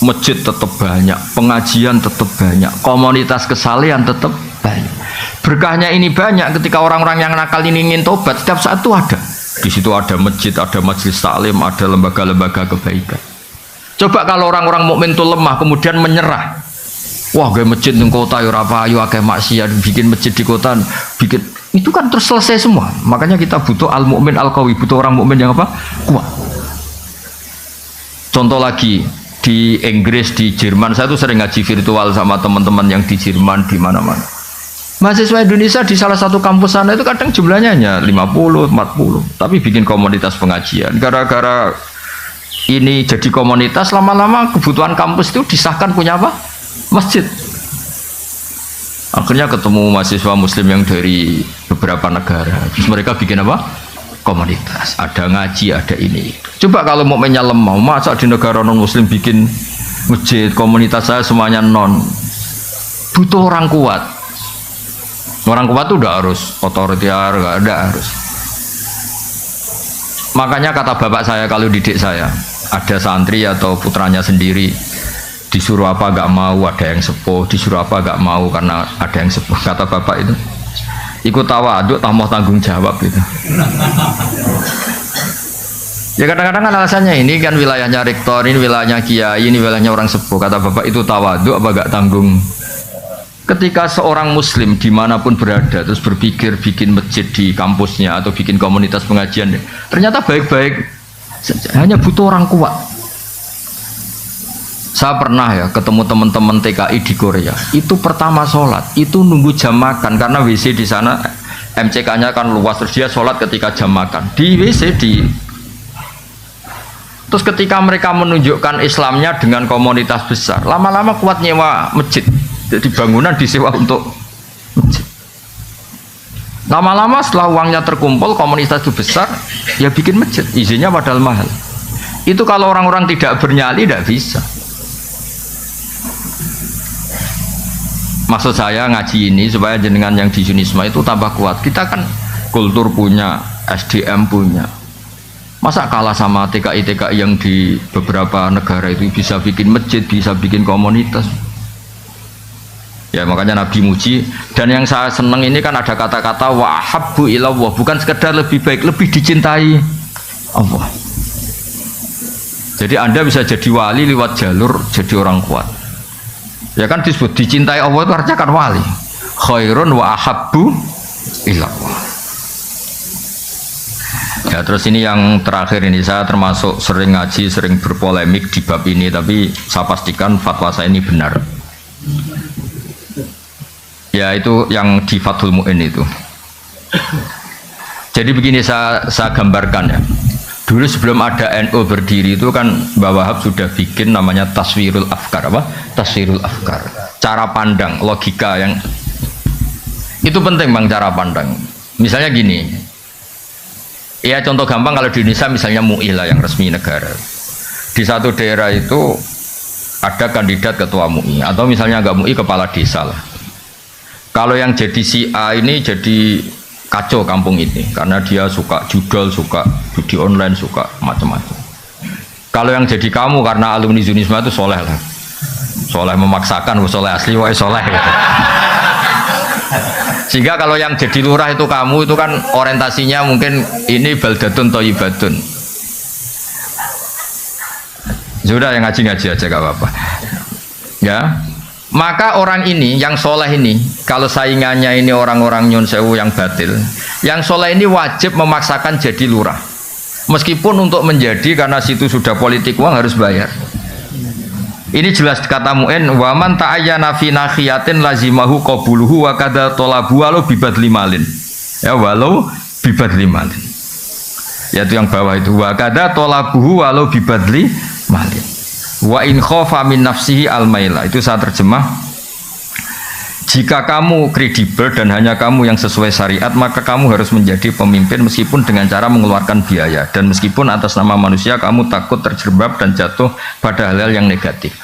masjid tetap banyak, pengajian tetap banyak, komunitas kesalehan tetap banyak. Berkahnya ini banyak ketika orang-orang yang nakal ini ingin tobat, setiap saat itu ada. Di situ ada masjid, ada majelis taklim, ada lembaga-lembaga kebaikan. Coba kalau orang-orang mukmin itu lemah kemudian menyerah. Wah, gaya masjid di kota ya apa ayo akeh maksiat, bikin masjid di kota, bikin itu kan terus selesai semua. Makanya kita butuh al mukmin al qawi, butuh orang mukmin yang apa? Kuat. Contoh lagi di Inggris, di Jerman, saya tuh sering ngaji virtual sama teman-teman yang di Jerman di mana-mana. Mahasiswa Indonesia di salah satu kampus sana itu kadang jumlahnya hanya 50, 40, tapi bikin komunitas pengajian. Gara-gara ini jadi komunitas, lama-lama kebutuhan kampus itu disahkan punya apa? Masjid. Akhirnya ketemu mahasiswa muslim yang dari beberapa negara. Terus mereka bikin apa? Komunitas. Ada ngaji, ada ini. Coba kalau mukminnya lemah, masa di negara non muslim bikin masjid, komunitas saya semuanya non. Butuh orang kuat. Orang kuat itu udah harus otoriter, nggak ada harus. Makanya kata bapak saya kalau didik saya, ada santri atau putranya sendiri disuruh apa gak mau, ada yang sepuh, disuruh apa gak mau karena ada yang sepuh. Kata bapak itu, ikut tawaduk, tak mau tanggung jawab gitu. Ya kadang-kadang kan alasannya ini kan wilayahnya rektor, ini wilayahnya kiai, ini wilayahnya orang sepuh. Kata bapak itu tawaduk apa gak tanggung. Ketika seorang muslim dimanapun berada terus berpikir bikin masjid di kampusnya atau bikin komunitas pengajian, ternyata baik-baik, hanya butuh orang kuat. Saya pernah ya ketemu teman-teman TKI di Korea. Itu pertama sholat, itu nunggu jam makan karena WC di sana MCK-nya kan luas, terus dia sholat ketika jam makan di WC di. Terus ketika mereka menunjukkan Islamnya dengan komunitas besar, lama-lama kuat nyewa masjid. Jadi bangunan disewa untuk masjid. Lama-lama setelah uangnya terkumpul, komunitas itu besar, ya bikin masjid. Izinnya padahal mahal. Itu kalau orang-orang tidak bernyali tidak bisa. Maksud saya ngaji ini supaya jenengan yang di Sunisma itu tambah kuat. Kita kan kultur punya, SDM punya. Masa kalah sama TKI yang di beberapa negara itu bisa bikin masjid, bisa bikin komunitas. Ya makanya Nabi muji. Dan yang saya senang ini kan ada kata-kata wa habbu ilallah, bukan sekedar lebih baik, lebih dicintai Allah. Jadi Anda bisa jadi wali lewat jalur jadi orang kuat. Ya kan disebut dicintai Allah itu artinya kan wali. Khairun wa ahabbu ilallah. Ya terus ini yang terakhir ini, saya termasuk sering ngaji, sering berpolemik di bab ini, tapi saya pastikan fatwa saya ini benar. Ya itu yang di Fathul Mu'in itu. Jadi begini saya gambarkan ya. Dulu sebelum ada NU berdiri itu kan Mbah Wahab sudah bikin namanya Taswirul Afkar, apa? Taswirul Afkar. Cara pandang, logika yang itu penting Bang, cara pandang. Misalnya gini. Ya contoh gampang kalau di Indonesia misalnya MUI lah yang resmi negara. Di satu daerah itu ada kandidat ketua MUI atau misalnya enggak MUI kepala desa lah. Kalau yang jadi si A ini jadi kacau kampung ini karena dia suka judol, suka judi online, suka macam-macam. Kalau yang jadi kamu karena alumni Zunisma itu soleh lah, soleh memaksakan, soleh asli, wah soleh gitu. Sehingga kalau yang jadi lurah itu kamu itu kan orientasinya mungkin ini baldatun thayyibatun. Sudah yang ngaji-ngaji aja gak apa-apa. Ya. Maka orang ini yang soleh ini, kalau saingannya ini orang-orang nyun sewu yang batil, yang soleh ini wajib memaksakan jadi lurah. Meskipun untuk menjadi karena situ sudah politik uang harus bayar. Ini jelas kata Mu'in, wa man ta'ayyana fi nakhiyatin lazimahu qabuluhu wa kadza talabu walau bibadli malin. Ya walau bibadli malin. Yaitu yang bawah itu wa kadza talabuhu walau bibadli malin. Wa in khafa min nafsihi al-maila. Itu saya terjemah. Jika kamu kredibel dan hanya kamu yang sesuai syariat, maka kamu harus menjadi pemimpin meskipun dengan cara mengeluarkan biaya, dan meskipun atas nama manusia kamu takut terjerembab dan jatuh pada hal-hal yang negatif.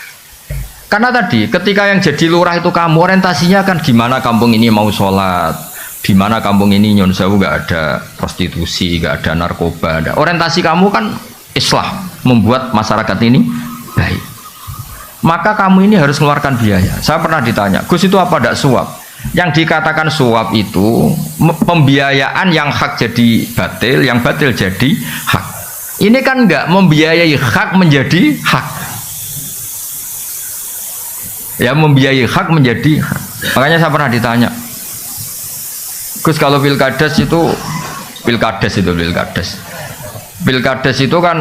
Karena tadi ketika yang jadi lurah itu kamu, orientasinya kan gimana kampung ini mau sholat, gimana kampung ini nyon sewu gak ada prostitusi, gak ada narkoba, ada. Orientasi kamu kan islah, membuat masyarakat ini baik. Maka kamu ini harus mengeluarkan biaya. Saya pernah ditanya, Gus itu apa tidak suap? Yang dikatakan suap itu pembiayaan yang hak jadi batil, yang batil jadi hak. Ini kan enggak membiayai hak menjadi hak. Ya membiayai hak menjadi hak. Makanya saya pernah ditanya, Gus kalau pilkades itu itu kan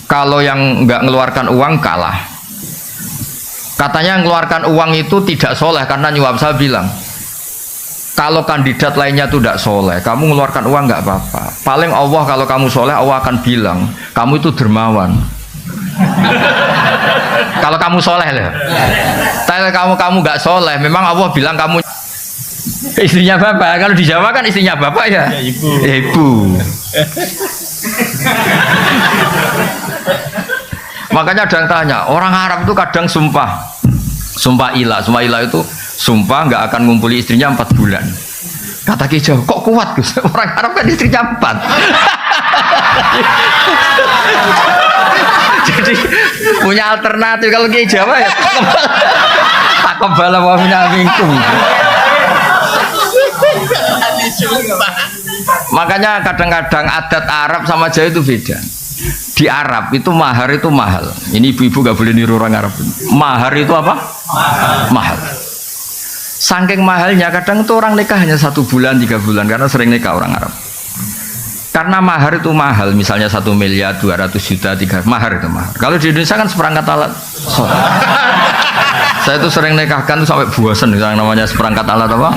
kalau yang enggak mengeluarkan uang kalah. Katanya mengeluarkan uang itu tidak soleh karena nyuap. Saya bilang kalau kandidat lainnya itu tidak soleh, kamu mengeluarkan uang nggak apa-apa. Paling Allah kalau kamu soleh, Allah akan bilang kamu itu dermawan. Kalau kamu soleh lah. Tapi kamu nggak soleh, memang Allah bilang kamu istrinya bapak. Kalau di Jawa kan istrinya bapak ya, ibu. Makanya ada yang tanya, orang Arab itu kadang sumpah ilah itu sumpah nggak akan ngumpuli istrinya 4 bulan. Kata Ki Jawa, kok kuat Gus? Orang Arab kan istrinya 4. Jadi punya alternatif kalau Ki Jawa ya tak kebal wa minkum. Makanya kadang-kadang adat Arab sama Jawa itu beda. Di Arab itu mahar itu mahal. Ini ibu-ibu gak boleh niru orang Arab. Mahar itu apa? Mahal. Saking mahalnya kadang itu orang nikah hanya 1 bulan 3 bulan karena sering nikah orang Arab. Karena mahar itu mahal, misalnya 1 miliar 200 juta 3 mahar itu mahal. Kalau di Indonesia kan seperangkat alat. Saya tuh sering nikahkan tuh sampai bosan yang namanya seperangkat alat apa?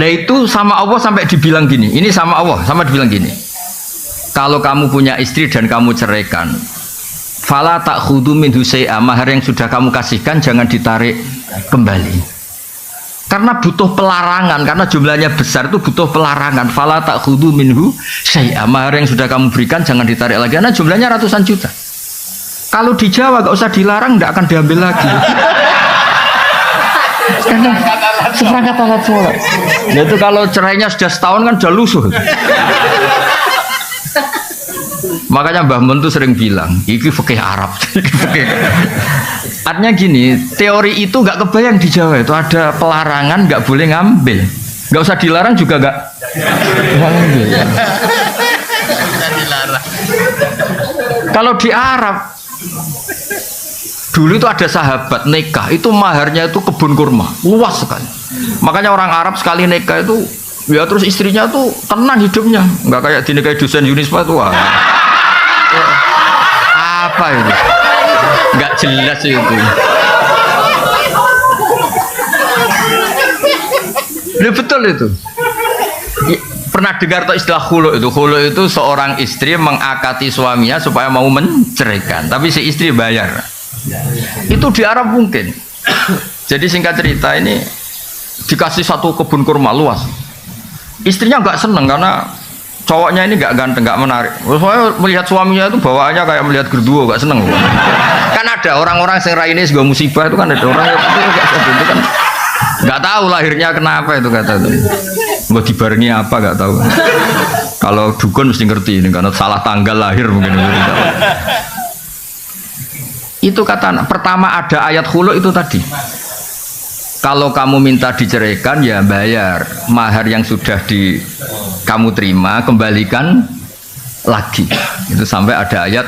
Nah itu sama Allah sampai dibilang gini. Ini sama Allah sama dibilang gini. Kalau kamu punya istri dan kamu ceraikan, fala ta'khudhu minhu syai'a, mahar yang sudah kamu kasihkan jangan ditarik kembali. Karena butuh pelarangan, karena jumlahnya besar itu butuh pelarangan. Fala ta'khudhu minhu syai'a, mahar yang sudah kamu berikan jangan ditarik lagi karena jumlahnya ratusan juta. Kalau di Jawa gak usah dilarang, tidak akan diambil lagi. Karena seperangkat alat sholat. Ya itu kalau cerainya sudah setahun kan sudah lusuh. Makanya Mbah Mun tuh sering bilang, iki fikih Arab. Artinya gini, teori itu nggak kebayang di Jawa itu ada pelarangan nggak boleh ngambil, nggak usah dilarang juga nggak ngambil. Kalau di Arab dulu itu ada sahabat nikah itu maharnya itu kebun kurma luas sekali. Makanya orang Arab sekali nikah itu ya terus istrinya tuh tenang hidupnya, nggak kayak dinikahi dosen Unisba tuh. Apa itu? Nggak jelas itu. Ya betul itu. Pernah dengar tuh istilah khulu itu? Khulu itu seorang istri mengakati suaminya supaya mau menceraikan, tapi si istri bayar. Itu di Arab mungkin. Jadi singkat cerita ini dikasih satu kebun kurma luas. Istrinya nggak seneng karena cowoknya ini nggak ganteng, nggak menarik. Soalnya melihat suaminya itu bawaannya kayak melihat gerduo, nggak seneng. Kan ada orang-orang yang raine segala musibah itu kan ada orang yang itu kan nggak tahu lahirnya kenapa itu kata itu. Mau dibarengi apa nggak tahu. Kalau dukun mesti ngerti ini karena salah tanggal lahir mungkin. Itu kata pertama ada ayat khulu itu tadi. Kalau kamu minta diceraikan ya bayar mahar yang sudah kamu terima kembalikan lagi. Itu sampai ada ayat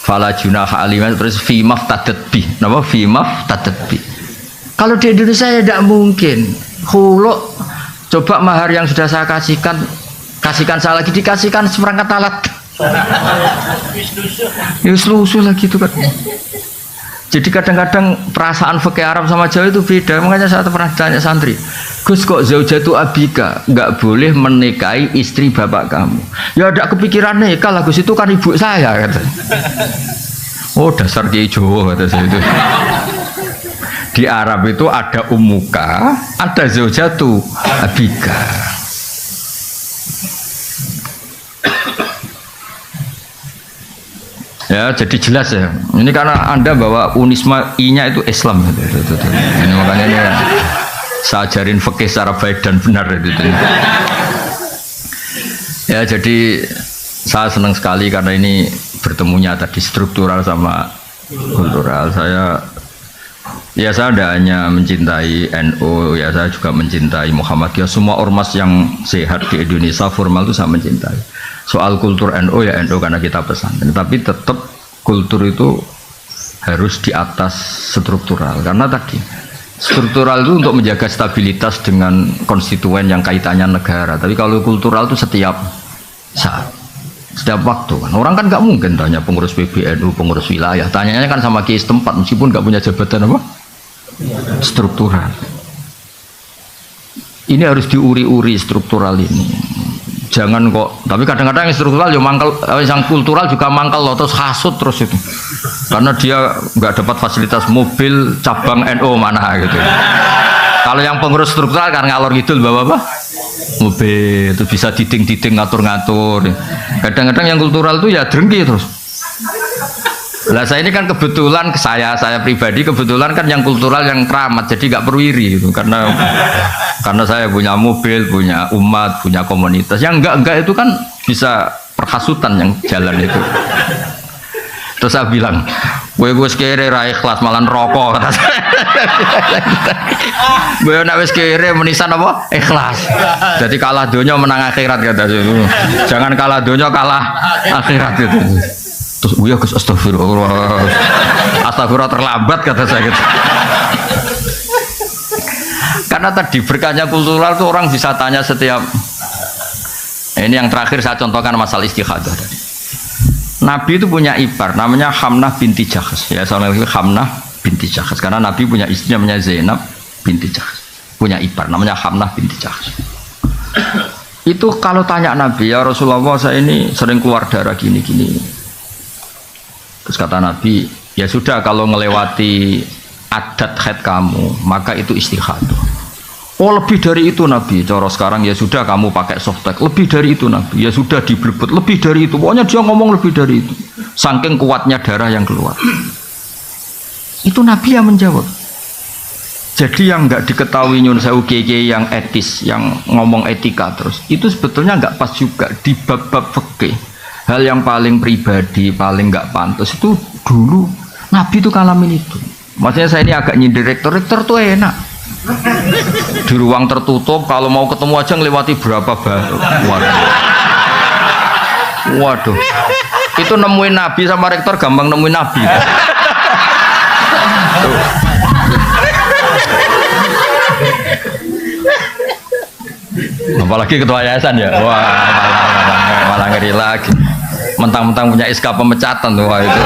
fala junaha alaihi terus fi maftadat bi. Napa fi maftadat bi. Kalau di Indonesia ya tidak mungkin. Khulu coba mahar yang sudah saya kasihkan saya lagi dikasihkan seperangkat alat. Ya lusuh lagi itu kan. Jadi kadang-kadang perasaan fikih Arab sama Jawa itu beda. Makanya saya pernah tanya santri, Gus kok zaujatu abika nggak boleh menikahi istri bapak kamu? Ya ada kepikiran nikah lah Gus, itu kan ibu saya kata. Oh dasar Kiai Jawa kata saya itu. Di Arab itu ada ummuka, ada zaujatu abika. Ya, jadi jelas ya. Ini karena Anda bawa Unisma I-nya itu Islam. Ini makanya ini saya ajarin fikih secara baik dan benar. Ya, jadi saya senang sekali karena ini bertemunya tadi struktural sama kultural. Saya tidak hanya mencintai NU, ya saya juga mencintai Muhammadiyah. Semua ormas yang sehat di Indonesia formal itu saya mencintai. Soal kultur NU ya NU karena kita pesantren, tapi tetap kultur itu harus di atas struktural karena tadi struktural itu untuk menjaga stabilitas dengan konstituen yang kaitannya negara. Tapi kalau kultural itu setiap saat, setiap waktu kan orang kan nggak mungkin tanya pengurus PBNU, pengurus wilayah, tanyanya kan sama kiai setempat meskipun nggak punya jabatan apa struktural. Ini harus diuri-uri struktural ini. Jangan kok, tapi kadang-kadang yang struktural ya mangkal, yang kultural juga mangkal loh, terus hasut terus itu, karena dia nggak dapat fasilitas mobil cabang NU mana gitu. Kalau yang pengurus struktural kan ngalor ngidul bawa apa? Mobil, itu bisa diding-diding ngatur-ngatur. Kadang-kadang yang kultural itu ya drengki terus. Lah saya ini kan kebetulan saya pribadi kebetulan kan yang kultural yang keramat jadi nggak perlu iri gitu karena saya punya mobil, punya umat, punya komunitas. Yang enggak itu kan bisa perhasutan yang jalan itu. Terus saya bilang, gue kere ra ikhlas malah rokok kata saya. Gue nak wis kere menisan apa? Ikhlas. Jadi kalah dunia menang akhirat kata saya. Jangan kalah dunia kalah akhirat itu. Terus ya Gus astagfirullah. Astagfirullah terlambat kata saya gitu. Karena tadi berkahnya kultural itu orang bisa tanya setiap. Ini yang terakhir saya contohkan masalah istikhadah tadi. Nabi itu punya ipar namanya Hamnah binti Jahsh. Ya soalnya Hamnah binti Jahsh karena Nabi punya istri namanya Zainab binti Jahsh. Punya ipar namanya Hamnah binti Jahsh. Itu kalau tanya Nabi, ya Rasulullah saya ini sering keluar darah gini-gini. Terus kata Nabi, ya sudah kalau melewati adat haid kamu, maka itu istikhadah. Oh lebih dari itu Nabi, cara sekarang ya sudah kamu pakai softtek, lebih dari itu Nabi, ya sudah diblebet, lebih dari itu. Pokoknya dia ngomong lebih dari itu. Saking kuatnya darah yang keluar. Itu Nabi yang menjawab. Jadi yang nggak diketahui nyun sewu kiai yang etis, yang ngomong etika terus, itu sebetulnya nggak pas juga di bab-bab fikih. Hal yang paling pribadi, paling nggak pantas itu dulu Nabi itu ngalamin itu. Maksudnya saya ini agak nyindir rektor tuh enak. Di ruang tertutup kalau mau ketemu aja ngelewati berapa baru. Waduh. Itu nemuin Nabi sama rektor gampang nemuin Nabi. Apalagi ketua yayasan ya, wah malah ngeri lagi. Mentang-mentang punya SK pemecatan tuh, wah itu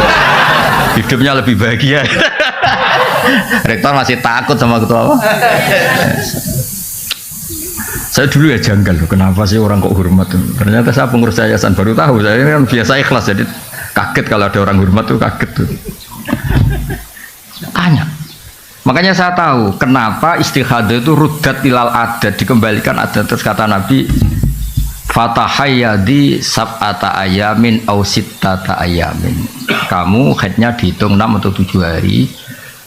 hidupnya lebih bahagia. Rektor masih takut sama ketua apa? Saya dulu ya janggal loh, kenapa sih orang kok hormat? Ternyata saya pengurus yayasan baru tahu. Saya kan biasa ikhlas, jadi kaget kalau ada orang hormat tuh kaget tuh. Tanya. Makanya saya tahu kenapa istihadah itu rudat ilal adat, dikembalikan adat. Terus kata Nabi, fatahayyadi sab'ata ayamin au sittata ayamin. Kamu haidnya dihitung 6 atau 7 hari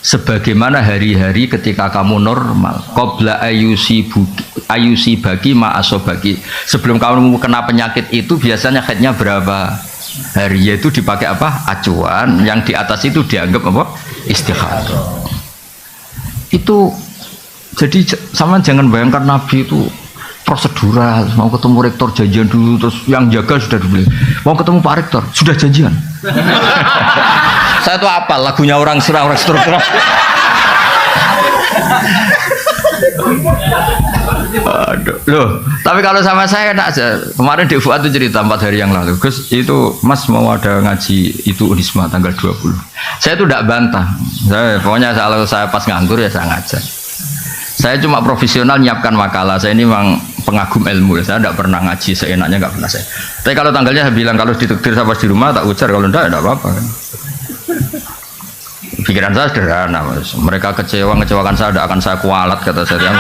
sebagaimana hari-hari ketika kamu normal. Qabla ayusi bagi ma'asobaki. Sebelum kamu kena penyakit itu biasanya haidnya berapa hari? Yaitu dipakai apa? Acuan. Yang di atas itu dianggap apa? Istihadah. Itu jadi sama jangan bayangkan Nabi itu prosedural, mau ketemu rektor janjian dulu, terus yang jaga sudah dibeli, mau ketemu Pak Rektor sudah janjian. Saya tuh apa lagunya orang struktural. Aduh, loh, tapi kalau sama saya enak aja. Kemarin Dek Fuad tuh cerita 4 hari yang lalu, Gus itu Mas mau ada ngaji itu Unisma tanggal 20. Saya tuh tidak bantah. Pokoknya kalau saya pas nganggur ya saya ngajar. Saya cuma profesional nyiapkan makalah. Saya ini memang pengagum ilmu. Saya tidak pernah ngaji seenaknya, nggak pernah saya. Tapi kalau tanggalnya saya bilang kalau ditakdir saya pas di rumah tak ujar, kalau tidak apa-apa. Pikiran saya sederhana, Mas. Mereka ngecewakan saya, tidak akan saya kualat kata saya.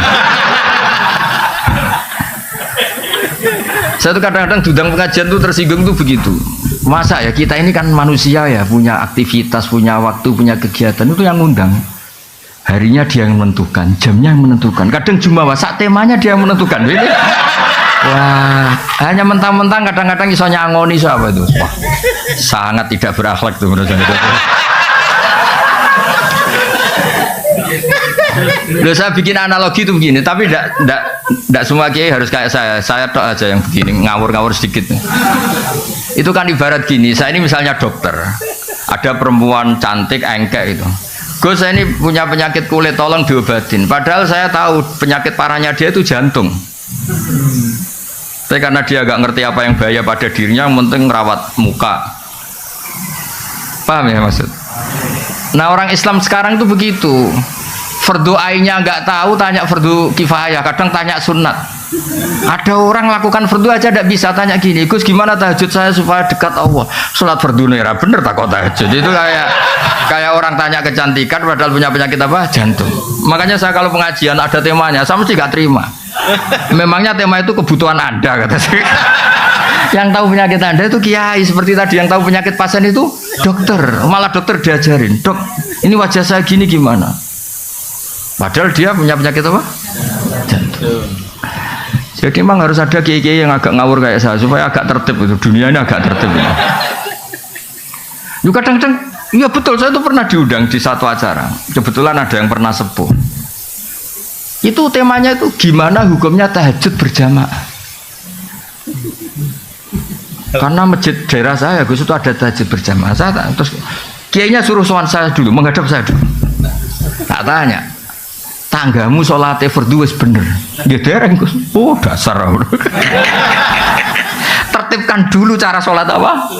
Saya tuh kadang-kadang dudang pengajian tuh tersinggung tuh begitu. Masa ya kita ini kan manusia ya, punya aktivitas, punya waktu, punya kegiatan, itu yang ngundang. Harinya dia yang menentukan, jamnya yang menentukan. Kadang jumawa saat temanya dia yang menentukan. Ini, wah, hanya mentang-mentang kadang-kadang iso nyangoni siapa itu. Wah, sangat tidak berakhlak tuh menurut saya. Loh, saya bikin analogi itu begini, tapi tidak semua kiai harus kayak saya tok aja yang begini, ngawur-ngawur sedikit. Itu kan ibarat gini, saya ini misalnya dokter, ada perempuan cantik, engkek itu. Gus, saya ini punya penyakit kulit, tolong diobatin. Padahal saya tahu penyakit parahnya dia itu jantung. Tapi karena dia agak ngerti apa yang bahaya pada dirinya, yang penting merawat muka. Paham ya maksud? Nah orang Islam sekarang itu begitu. Fardu ainnya nggak tahu, tanya fardu kifayah, kadang tanya sunat. Ada orang lakukan fardu aja tidak bisa, tanya gini, Gus gimana tahajud saya supaya dekat Allah? Sholat fardu nera bener tak kok tahajud? Itu kayak orang tanya kecantikan padahal punya penyakit apa? Jantung. Makanya saya kalau pengajian ada temanya, saya mesti nggak terima. Memangnya tema itu kebutuhan Anda kata saya. Yang tahu penyakit Anda itu kiai, seperti tadi yang tahu penyakit pasien itu dokter. Malah dokter diajarin, dok ini wajah saya gini gimana? Padahal dia punya penyakit apa? Jantung. Jadi memang harus ada kiai-kiai yang agak ngawur kayak saya supaya agak tertib itu, dunia ini agak tertib. Yuk kadang-kadang, iya betul, saya itu pernah diundang di satu acara. Kebetulan ada yang pernah sepuh. Itu temanya itu gimana hukumnya tahajud berjamaah. Karena masjid daerah saya, Gus itu ada tahajud berjamaah. Terus kiainya suruh sowan saya dulu, menghadap saya dulu. Tak tanya, tanggamu sholatnya fardu wis bener. Dia dereng Gus. Oh dasar. Tertibkan dulu cara sholat apa?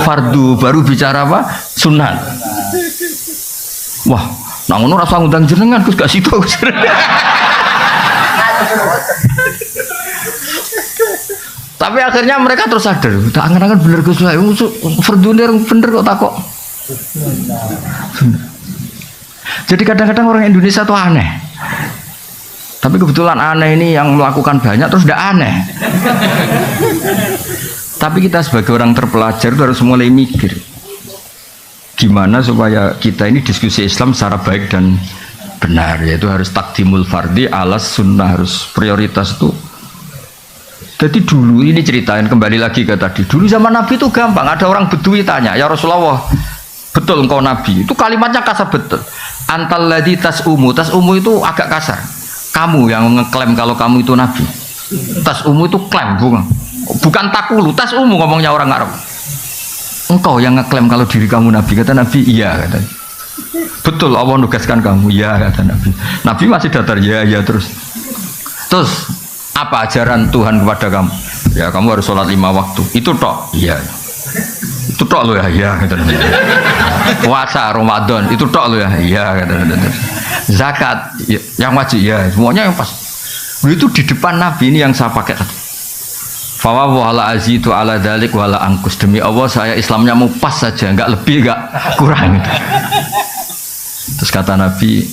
Fardu, baru bicara apa? Sunat. Wah, nang ngono rasa ngundang jenengan Gus gak situ Gus. Tapi akhirnya mereka terus sadar, tak angan-angan bener Gus, fardu bener kok tak kok. Jadi kadang-kadang orang Indonesia tuh aneh. Tapi kebetulan aneh ini yang melakukan banyak terus tidak aneh. Tapi kita sebagai orang terpelajar itu harus mulai mikir gimana supaya kita ini diskusi Islam secara baik dan benar, yaitu harus takdimul fardhi alas sunnah, harus prioritas itu. Jadi dulu ini ceritain kembali lagi ke tadi. Dulu zaman Nabi itu gampang. Ada orang Bedui tanya, ya Rasulullah, betul engkau Nabi? Itu kalimatnya kasar betul. Antal ladzi tas'umu. Tas'umu itu agak kasar. Kamu yang ngeklaim kalau kamu itu Nabi. Tas'umu itu klaim, bukan takulu. Tas'umu ngomongnya orang Arab. Engkau yang ngeklaim kalau diri kamu Nabi. Kata Nabi, iya kata. Betul Allah nugaskan kamu. Iya kata Nabi. Nabi masih datar, ya terus. Apa ajaran Tuhan kepada kamu? Ya kamu harus sholat 5 waktu. Itu tok. Iya. Itu tok lo ya. Iya. Puasa Ramadan. Itu tok lo ya. Iya. Zakat yang wajib ya. Semuanya yang pas. Itu di depan Nabi ini yang saya pakai. Fawa wala azidu ala dalik wala angkus. Demi Allah saya Islamnya mau pas saja, enggak lebih enggak kurang. Terus kata Nabi,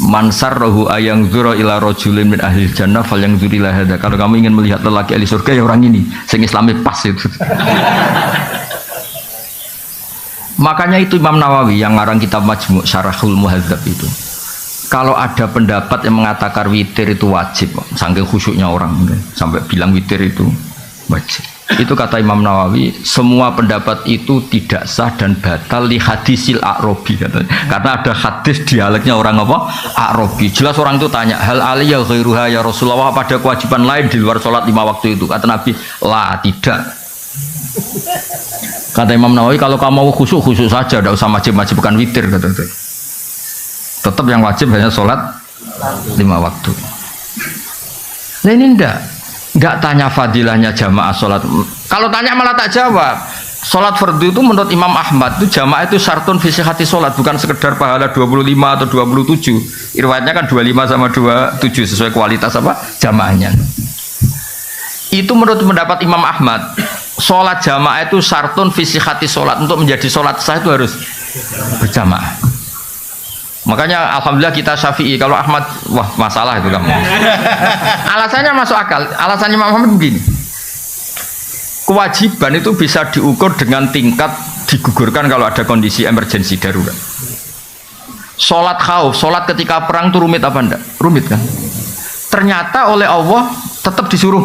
man sarrahu ayang zura ila rajulin min ahli jannah falyangzur ila hadza. Kalau kamu ingin melihat lelaki ahli surga ya orang ini, sing Islame pas itu. Makanya itu Imam Nawawi yang ngarang kitab Majmu' Syarahul Muhadzab itu. Kalau ada pendapat yang mengatakan witir itu wajib, saking khusyuknya orang sampai bilang witir itu wajib. Itu kata Imam Nawawi, semua pendapat itu tidak sah dan batal li hadisil a'robi katanya. Karena ada hadis dialeknya orang apa? A'robi. Jelas orang itu tanya, hal aliyah ghairuha ya Rasulullah, pada kewajiban lain di luar sholat 5 waktu itu? Kata Nabi, lah tidak. Kata Imam Nawawi, kalau kamu mau khusyuk saja, tidak usah wajib-wajibkan witir. Tetap yang wajib hanya sholat 5 waktu. Nah ini enggak tanya fadilahnya jamaah sholat. Kalau tanya malah tak jawab. Sholat fardu itu menurut Imam Ahmad itu jamaah itu syartun fi sihhati sholat, bukan sekedar pahala 25 atau 27. Riwayatnya kan 25 sama 27 sesuai kualitas apa jamaahnya. Itu menurut pendapat Imam Ahmad, sholat jamaah itu syartun fi sihhati sholat. Untuk menjadi sholat sah itu harus berjamaah. Makanya alhamdulillah kita Syafi'i. Kalau Ahmad, wah masalah itu kamu. Alasannya masuk akal. Alasannya Imam Ahmad begini. Kewajiban itu bisa diukur dengan tingkat digugurkan kalau ada kondisi emergensi darurat. Sholat khauf, sholat ketika perang itu rumit apa enggak? Rumit kan? Ternyata oleh Allah tetap disuruh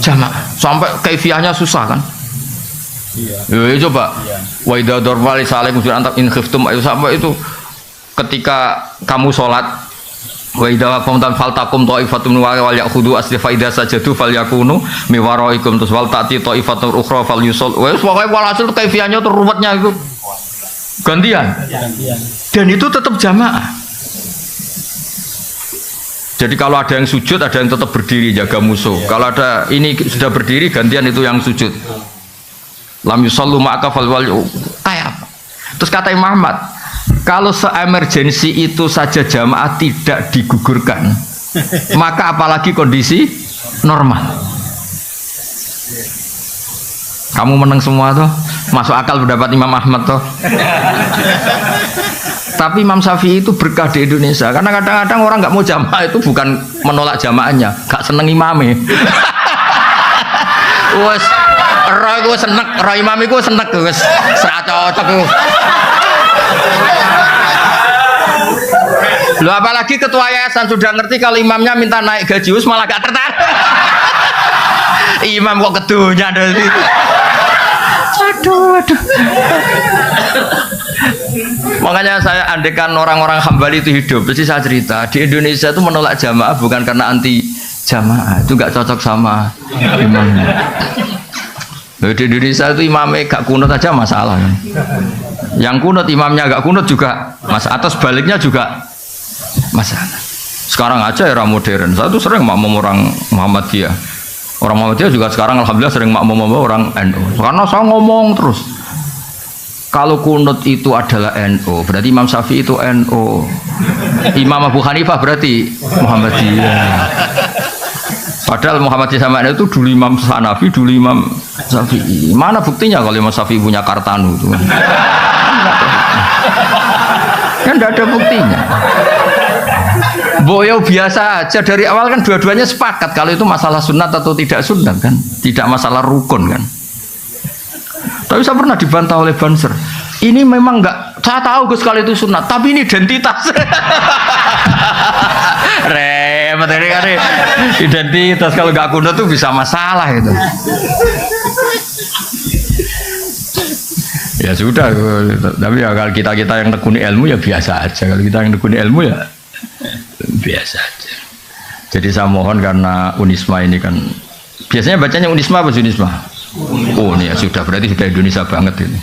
jamaah. Sampai kaifiahnya susah kan? Iya. Coba. Wa idza darba li salim antak in khiftum ayo sampai itu ketika kamu sholat wa idza qamtum faltakum ta'ifatun wal ya'khudhu aslifa idza sajadu falyakunu miwaraikum tus wal ta'ti ta'ifatun ukhra falyusall. Wes pokoke walhasil kaifiahnya tuh ruwetnya itu gantian. Dan itu tetap jamaah. Jadi kalau ada yang sujud, ada yang tetap berdiri jaga musuh. Kalau ada ini sudah berdiri, gantian itu yang sujud. Lam yusallu ma'aka fal wal kayak apa? Terus kata Imam Ahmad, kalau se-emergensi itu saja jamaah tidak digugurkan, maka apalagi kondisi normal. Kamu menang semua tuh, masuk akal pendapat Imam Ahmad tuh. Tapi Imam Syafi'i itu berkah di Indonesia, karena kadang-kadang orang nggak mau jamaah itu bukan menolak jamaahnya, nggak seneng imamnya. Wes, roh gue seneng, roh imami gue seneng tuh, wes serat cocok tuh. Loh apalagi ketua yayasan sudah ngerti kalau imamnya minta naik gaji malah gak tertarik. Imam kok kedunya dari. Aduh. Makanya saya andekan orang-orang Hambali itu hidup, pasti saya cerita di Indonesia itu menolak jamaah bukan karena anti jamaah, itu gak cocok sama imamnya. Di Indonesia itu imamnya gak kunut aja masalah kan? Yang kunut imamnya gak kunut juga masalah, atau sebaliknya juga masalah. Sekarang aja era modern, saya tuh sering makmum orang Muhammadiyah. Orang Muhammadiyah juga sekarang alhamdulillah sering makmum orang NU. Karena saya ngomong terus, kalau kunut itu adalah NU, berarti Imam Syafi'i itu NU. Imam Abu Hanifah berarti Muhammadiyah. Padahal Muhammadiyah sama itu dulu Imam Hanafi, dulu Imam Syafi'i. Mana buktinya kalau Imam Syafi'i punya Kartanu itu? Kan tidak ada buktinya. Boyo biasa aja dari awal kan dua-duanya sepakat kalau itu masalah sunat atau tidak sunat kan, tidak masalah rukun kan. Tapi saya pernah dibantah oleh Banser. Ini memang Saya tahu Gus kalau itu sunat, tapi ini identitas. Repot ini kan identitas, kalau nggak kunut tuh bisa masalah itu. Ya sudah, tapi ya kalau kita yang tekuni ilmu ya biasa aja. Kalau kita yang tekuni ilmu ya biasa aja. Jadi saya mohon karena Unisma ini kan biasanya bacanya Unisma apa Unisma? Oh ini ya sudah, berarti sudah Indonesia banget ini.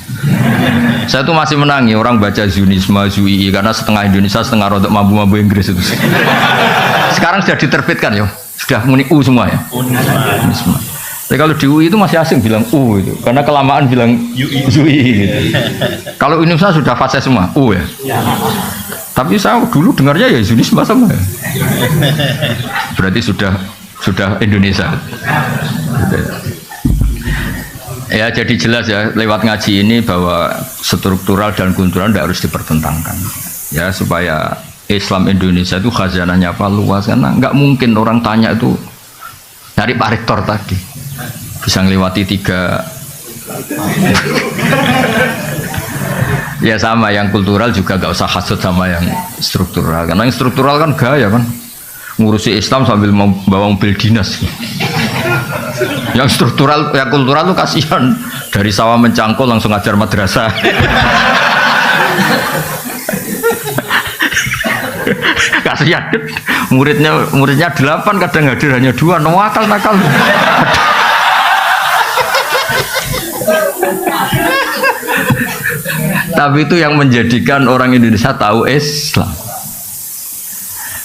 Saya tuh masih menangi orang baca Zunisma, Zui karena setengah Indonesia setengah rodok mampu Inggris itu. Sekarang sudah diterbitkan ya, sudah muni U semua ya. Unisma. Tapi kalau di UI itu masih asing bilang U itu, karena kelamaan bilang Zui. Gitu. Kalau Indonesia sudah fase semua U ya. Tapi saya dulu dengarnya ya Zunisma sama ya. Berarti sudah Indonesia. Ya jadi jelas ya lewat ngaji ini bahwa struktural dan kultural tidak harus dipertentangkan ya, supaya Islam Indonesia itu khazanahnya apa luas, karena nggak mungkin orang tanya itu dari Pak Rektor tadi bisa melewati 3 ya sama yang kultural juga nggak usah hasut sama yang struktural, karena yang struktural kan gaya kan ngurusi Islam sambil membawa mobil dinas. Yang struktural, yang kultural tuh kasihan, dari sawah mencangkul langsung ajar madrasah. Kasihan, muridnya 8 kadang hadir hanya 2, nakal. Tapi itu yang menjadikan orang Indonesia tahu Islam.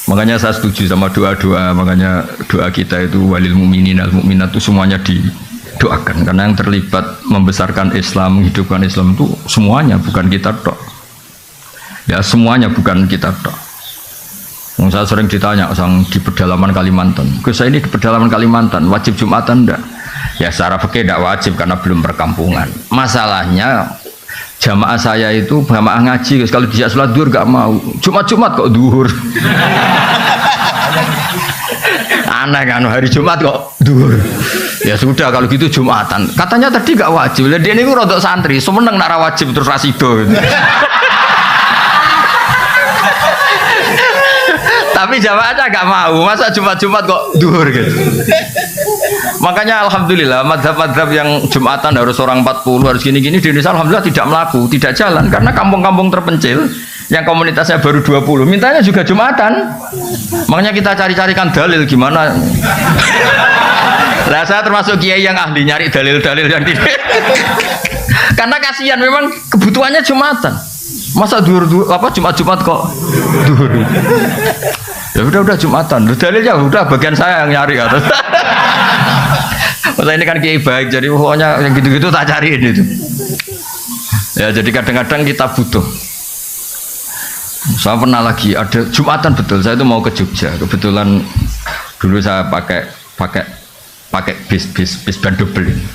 Makanya saya setuju sama doa-doa, makanya doa kita itu walil mu'minin al mu'minat itu semuanya didoakan, karena yang terlibat membesarkan Islam, menghidupkan Islam itu semuanya, bukan kita tok. Ya semuanya bukan kita tok. Saya sering ditanya di pedalaman Kalimantan, Gus saya ini di pedalaman Kalimantan wajib Jumatan enggak? Ya secara fikih enggak wajib karena belum perkampungan. Masalahnya jamaah saya itu jamaah ngaji, kalau dijak sholat duhur gak mau, Jumat kok duhur. Aneh kan, hari Jumat kok duhur. Ya sudah kalau gitu Jumatan. Katanya tadi gak wajib, dia ini rodok santri, semeneng nara wajib terus rasido gitu. Tapi jamaahnya gak mau, masa Jumat kok duhur gitu. Makanya alhamdulillah madhab-madhab yang Jumatan harus orang 40 harus gini-gini di Indonesia alhamdulillah tidak melaku, tidak jalan, karena kampung-kampung terpencil yang komunitasnya baru 20 mintanya juga Jumatan. Makanya kita cari-carikan dalil gimana. Nah, saya termasuk kiai yang ahli nyari dalil-dalil yang tidak. Karena kasihan memang kebutuhannya Jumatan. Masa duhur apa Jumat kok duhur. Ya udah Jumatan. Dalilnya udah bagian saya yang nyari atas. Masa ini kan kiai baik, jadi pokoknya yang gitu-gitu tak cariin itu. Ya jadi kadang-kadang kita butuh. Saya pernah lagi ada Jumatan betul, saya itu mau ke Jogja. Kebetulan dulu saya pakai bis ban double ini.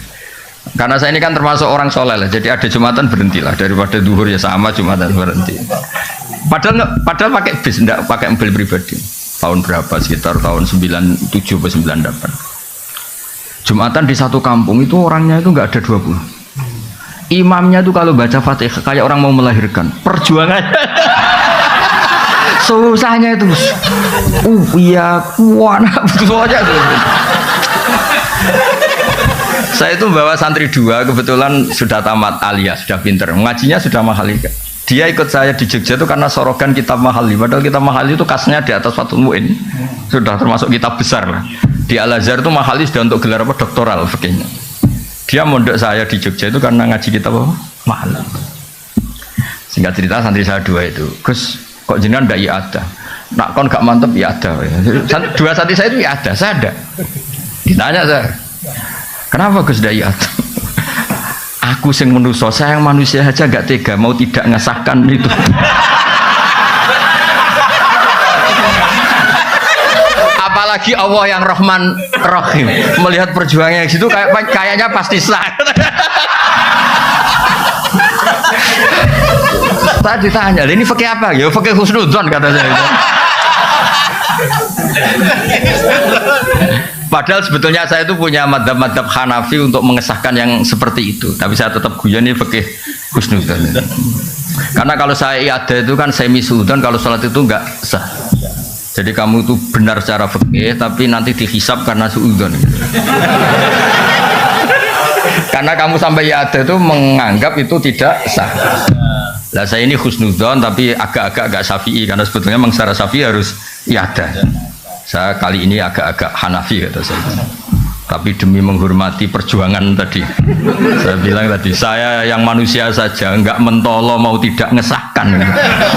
Karena saya ini kan termasuk orang soleh lah, jadi ada Jumatan berhentilah, daripada duhur ya sama Jumatan berhenti. Padahal pakai bis, enggak pakai mobil pribadi. Tahun berapa? Sekitar tahun 97 atau 98. Jumatan di satu kampung itu orangnya itu enggak ada 20. Imamnya itu kalau baca Fatihah kayak orang mau melahirkan. Perjuangannya susahnya itu. Iya, kuana betul aja tuh. Saya itu bawa santri 2, kebetulan sudah tamat alias, sudah pinter, ngajinya sudah mahal. Dia ikut saya di Jogja itu karena sorogan kitab Mahali, padahal kitab Mahali itu kasnya di atas Fathul Mu'in, sudah termasuk kitab besar lah. Di Al-Azhar itu Mahali sudah untuk gelar apa doktoral fikihnya. Dia mondok saya di Jogja itu karena ngaji kitab apa Mahali. Singkat cerita santri saya 2 itu, Gus kok jenengan ndak iya ada, nak kon gak mantep iya ada. 2 santri saya itu iya ada, saya ada. Ditanya saya, kenapa Gus ndak iya ada? Aku sing manusia, saya yang manusia aja gak tega mau tidak ngesahkan itu. Apalagi Allah yang Rahman Rahim, melihat perjuangannya di situ kayaknya pasti sah. Tadi ditanya, ini fikih apa? Ya fikih husnudzon kata saya. Padahal sebetulnya saya itu punya madhab-madhab Hanafi untuk mengesahkan yang seperti itu, tapi saya tetap guyon ini fikih husnudzon. Karena kalau saya iada itu kan semi suudzon, kalau sholat itu enggak sah. Jadi kamu itu benar secara fikih, tapi nanti dihisab karena suudzon. Karena kamu sampai iada itu menganggap itu tidak sah. Lah saya ini husnudzon tapi agak-agak syafi'i, karena sebetulnya memang secara syafi'i harus iada. Saya kali ini agak-agak Hanafi kata saya. Tapi demi menghormati perjuangan tadi, saya bilang tadi, saya yang manusia saja nggak mentolo mau tidak ngesahkan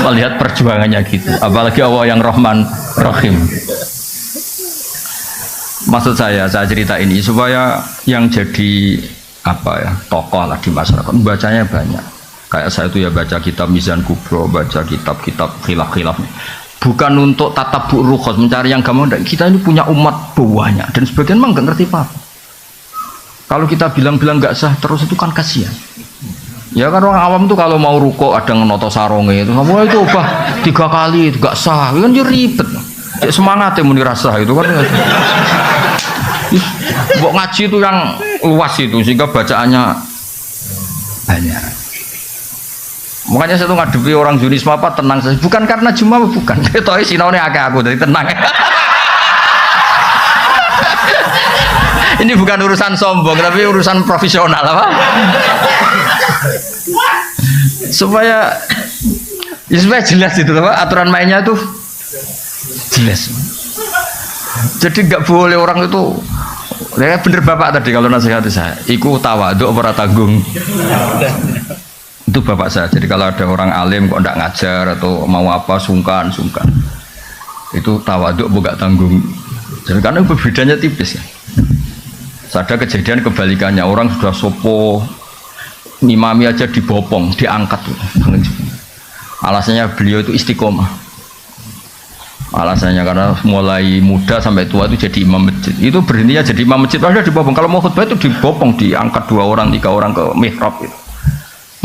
melihat perjuangannya gitu, apalagi Allah yang Rahman Rahim. Maksud saya cerita ini supaya yang jadi apa ya, tokoh lah di masyarakat, bacanya banyak. Kayak saya itu ya baca kitab Mizan Kubro, baca kitab-kitab khilaf-khilaf. Bukan untuk tatabbu rukhas, mencari yang gampang. Kita ini punya umat banyak dan sebagian memang nggak ngerti apa. Kalau kita bilang-bilang nggak sah terus itu kan kasihan. Ya kan orang awam tuh kalau mau ruko ada ngenoto saronge itu, wah itu ubah 3 kali itu nggak sah, kan jadi ribet. Ya, semangat ya muni rasa itu kan. Mbok ngaji itu yang luas itu sehingga bacaannya banyak. Makanya saya tuh ngadepi orang Junisma apa tenang saja, bukan karena cuma bukan. Itu sinaune akeh aku dari tenang. Ini bukan urusan sombong tapi urusan profesional apa? Supaya jelas itu apa? Aturan mainnya itu jelas. Jadi nggak boleh orang itu. Ya bener bapak tadi kalau nasihat saya, iku tawaduk ora tanggung. Itu bapak saya. Jadi kalau ada orang alim kok ndak ngajar atau mau apa sungkan itu tawaduk bukan tanggung. Jadi karena bedanya tipis ya. Ada kejadian kebalikannya, orang sudah sopo ngimami aja dibopong, diangkat. Alasannya beliau itu istiqomah. Alasannya karena mulai muda sampai tua itu jadi imam masjid. Itu berhentinya jadi imam masjid, padahal dibopong. Kalau mau khutbah itu dibopong, diangkat 2 orang, 3 orang ke mihrab itu.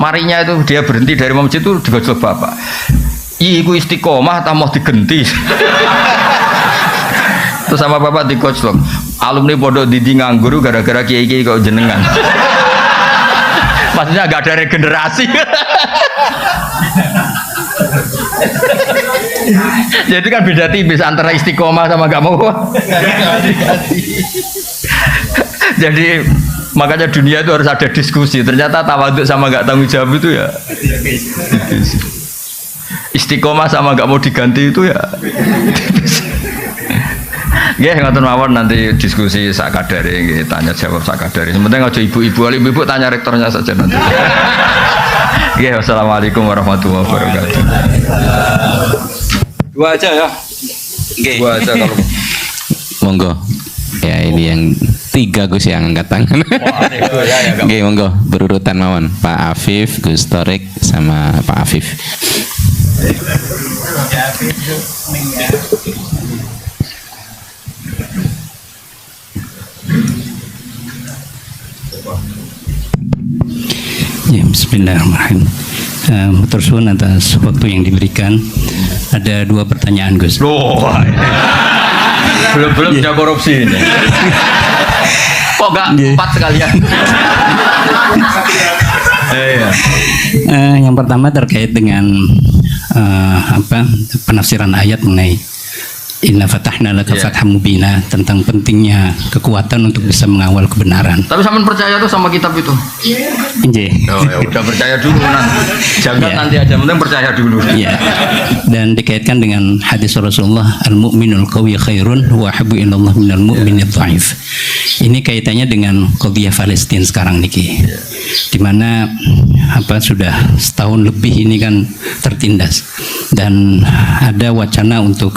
Marinya itu dia berhenti dari imam masjid itu digojol bapak. Iku istiqomah tak mau digenti. Terus sama bapak digojlok. Alumni pondok Didi nganggur gara-gara kiai-kiai kok jenengan. Maksudnya agak ada regenerasi. Jadi kan beda tipis antara istiqomah sama gak mau. Jadi makanya dunia itu harus ada diskusi. Ternyata tawaduk sama gak tanggung jawab itu ya istiqomah sama gak mau diganti itu ya nggih ngoten mawon, nanti diskusi sakadare nggih, tanya jawab sakadare. Sementing aja ibu-ibu tanya rektornya saja nanti. Nggih, wassalamualaikum warahmatullahi wabarakatuh. 2 aja ya. Nggih. 2 aja kalau monggo. Ya ini yang 3 Gus yang angkat tangan. Nggih, monggo berurutan mawon. Pak Afif, Gus Torik sama Pak Afif. Ya, bismillahirrahmanirrahim. Tersuun atas waktu yang diberikan. Ada 2 pertanyaan, Gus. Belum punya korupsi ini. Kok gak 4 sekalian? Yang pertama terkait dengan penafsiran ayat mengenai Inna fatahna laka fatham mubina, tentang pentingnya kekuatan untuk bisa mengawal kebenaran. Tapi sampean percaya tuh sama kitab itu? Nggih. Oh ya udah percaya dulu nanti. Jangan nanti aja, penting percaya dulu. Iya. Dan dikaitkan dengan hadis Rasulullah, al-mu'minul qawi khairun wa habbu ilallah minal mu'minid dhaif. Ini kaitannya dengan qadhiyah Palestina sekarang niki. Di mana sudah setahun lebih ini kan tertindas dan ada wacana untuk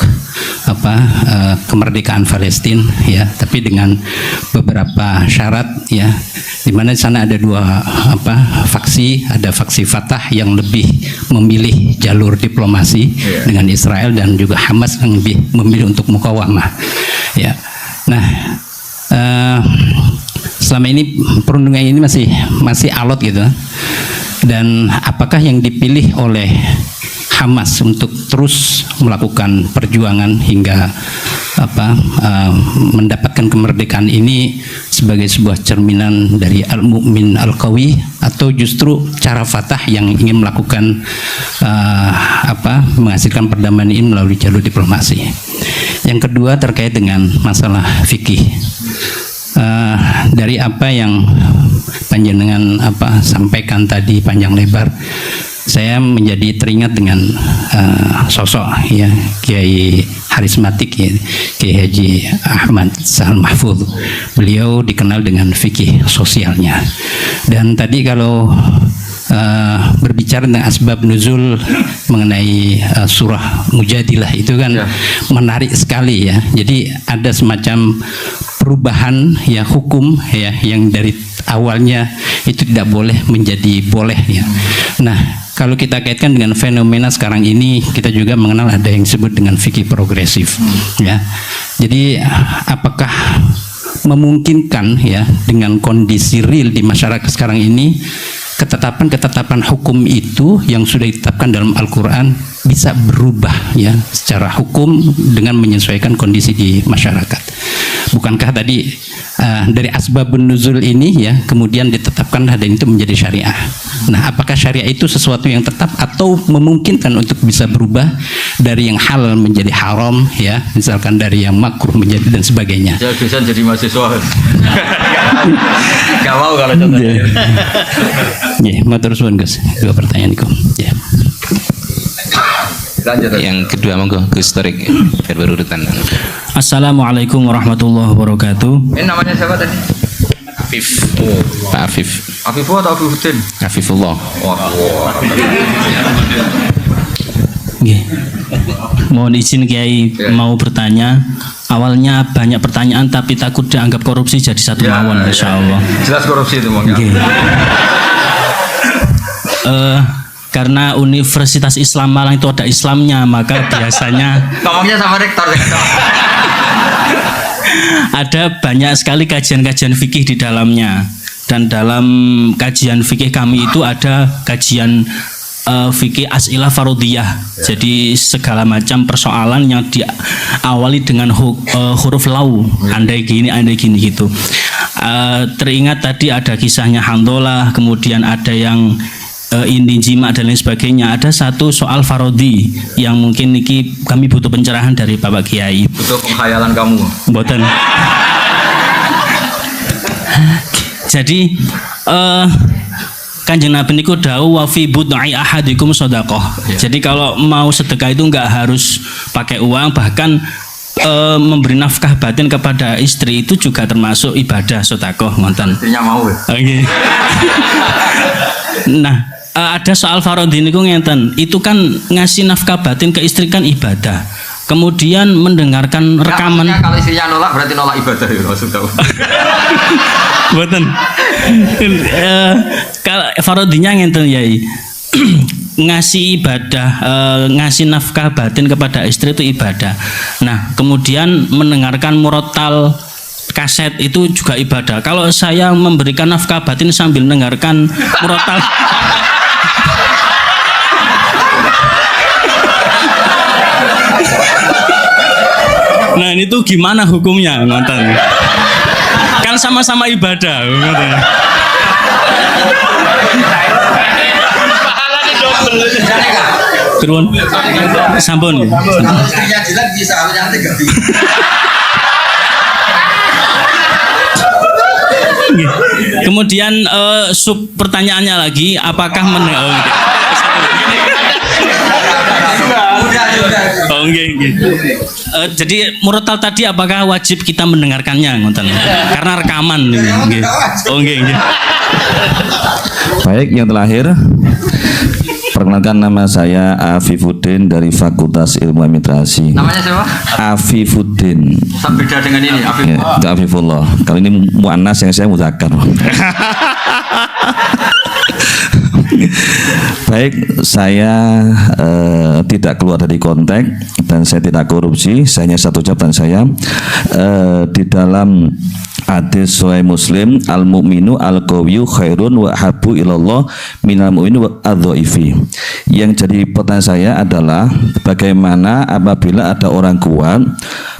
kemerdekaan Palestina ya, tapi dengan beberapa syarat ya, di mana di sana ada 2 faksi, ada faksi Fatah yang lebih memilih jalur diplomasi dengan Israel dan juga Hamas yang lebih memilih untuk mukawamah ya. Nah, selama ini perundungan ini masih alot gitu, dan apakah yang dipilih oleh Hamas untuk terus melakukan perjuangan hingga mendapatkan kemerdekaan ini sebagai sebuah cerminan dari al-mu'min al-qawi, atau justru cara Fatah yang ingin melakukan menghasilkan perdamaian ini melalui jalur diplomasi. Yang kedua terkait dengan masalah fikih. Dari apa yang panjenengan sampaikan tadi panjang lebar, saya menjadi teringat dengan sosok ya Kiai Harismatik ya, Kiai Haji Ahmad Sahal Mahfudz. Beliau dikenal dengan fikih sosialnya. Dan tadi kalau berbicara tentang asbab nuzul mengenai surah Mujadilah itu kan menarik sekali ya. Jadi ada semacam perubahan ya hukum ya yang dari awalnya itu tidak boleh menjadi boleh ya. Nah, kalau kita kaitkan dengan fenomena sekarang ini, kita juga mengenal ada yang disebut dengan fikih progresif ya. Jadi apakah memungkinkan ya dengan kondisi real di masyarakat sekarang ini, ketetapan hukum itu yang sudah ditetapkan dalam Al-Quran bisa berubah ya secara hukum dengan menyesuaikan kondisi di masyarakat. Bukankah tadi dari asbabun nuzul ini ya kemudian ditetapkan dan itu menjadi syariah. Nah, apakah syariah itu sesuatu yang tetap atau memungkinkan untuk bisa berubah dari yang halal menjadi haram ya, misalkan dari yang makruh menjadi dan sebagainya. Saya bisa jadi mahasiswa. Gak mau kalau contohnya. Ya, matur suwun Gus. Dua pertanyaan itu. Ya. Yang kedua monggo Gus Torik biar berurutan. Assalamualaikum warahmatullahi wabarakatuh. Ini namanya siapa tadi? Afif. Pak Afif. Afifullah atau Afifuddin? Afifullah. Nggih. Mohon izin Kiai mau bertanya. Awalnya banyak pertanyaan tapi takut dianggap korupsi jadi satu mawon insyaallah. Jelas korupsi itu Bang. Karena Universitas Islam Malang itu ada Islamnya, maka biasanya ngomongnya sama rektor. Ada banyak sekali kajian-kajian fikih di dalamnya. Dan dalam kajian fikih kami itu ada kajian fikih as'ilah farodiyah. Jadi segala macam persoalan yang diawali dengan huruf lau, andai gini gitu. Teringat tadi ada kisahnya Handolah, kemudian ada yang ini jima dan lain sebagainya. Ada satu soal farodi yang mungkin niki kami butuh pencerahan dari Bapak Kiai. Butuh pengkhayalan kamu. Mboten. Jadi Kanjeng Nabi niku dawuh wa fi bud'i ahadikum shadaqah. Jadi kalau mau sedekah itu enggak harus pakai uang, bahkan memberi nafkah batin kepada istri itu juga termasuk ibadah sedekah ngoten. Istrinya mau ya. Okay. Nah, ada soal farodhi niku ngeten. Itu kan ngasih nafkah batin ke istri kan ibadah. Kemudian mendengarkan rekaman. Kalau istrinya nolak berarti nolak ibadah ya maksudnya. Mboten. Kalau farodhinya ngenten Yai. Ngasih ibadah, ngasih nafkah batin kepada istri itu ibadah. Nah, kemudian mendengarkan murotal kaset itu juga ibadah. Kalau saya memberikan nafkah batin sambil mendengarkan murotal, nah itu gimana hukumnya, ngoten? Kan sama-sama ibadah, ngoten. Turun, sampun. Kemudian sub pertanyaannya lagi, apakah jadi murotal tadi apakah wajib kita mendengarkannya ngoten? Karena rekaman nggih. Baik, yang terakhir perkenalkan, nama saya Afifuddin dari Fakultas Ilmu Administrasi. Namanya siapa? Afifuddin. Beda dengan ini, Afifullah. Ya, Afifullah. Kalau ini muannas, yang saya mudzakkar. Baik, saya tidak keluar dari konteks dan saya tidak korupsi. Saya hanya satu ucapan saya di dalam hadis Sahih Muslim, al-mu'minu al-qawiyyu khairun wa habbu ilallah minal mu'minu adh-dhaifi. Yang jadi pertanyaan saya adalah bagaimana apabila ada orang kuat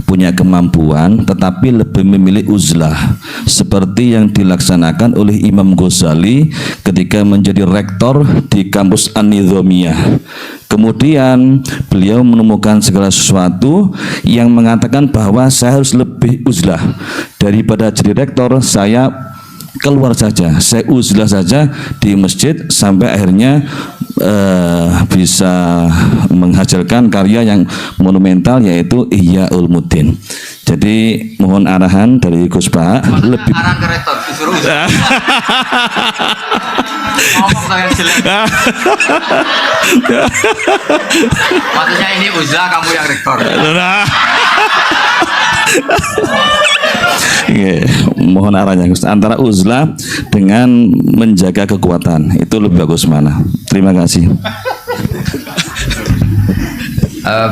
punya kemampuan tetapi lebih memilih uzlah seperti yang dilaksanakan oleh Imam Ghazali ketika menjadi rektor di kampus An-Nizamiyah. Kemudian beliau menemukan segala sesuatu yang mengatakan bahwa saya harus lebih uzlah daripada jadi rektor, saya keluar saja, saya uzlah saja di masjid sampai akhirnya bisa menghasilkan karya yang monumental yaitu Ihya Ulumuddin. Jadi mohon arahan dari Gus Pak lebih arahan ke rektor disuruh ngomong saya jelek. Maksudnya ini uzlah, kamu yang rektor. Mohon arahnya Gus, antara uzlah dengan menjaga kekuatan itu lebih bagus mana? Terima kasih.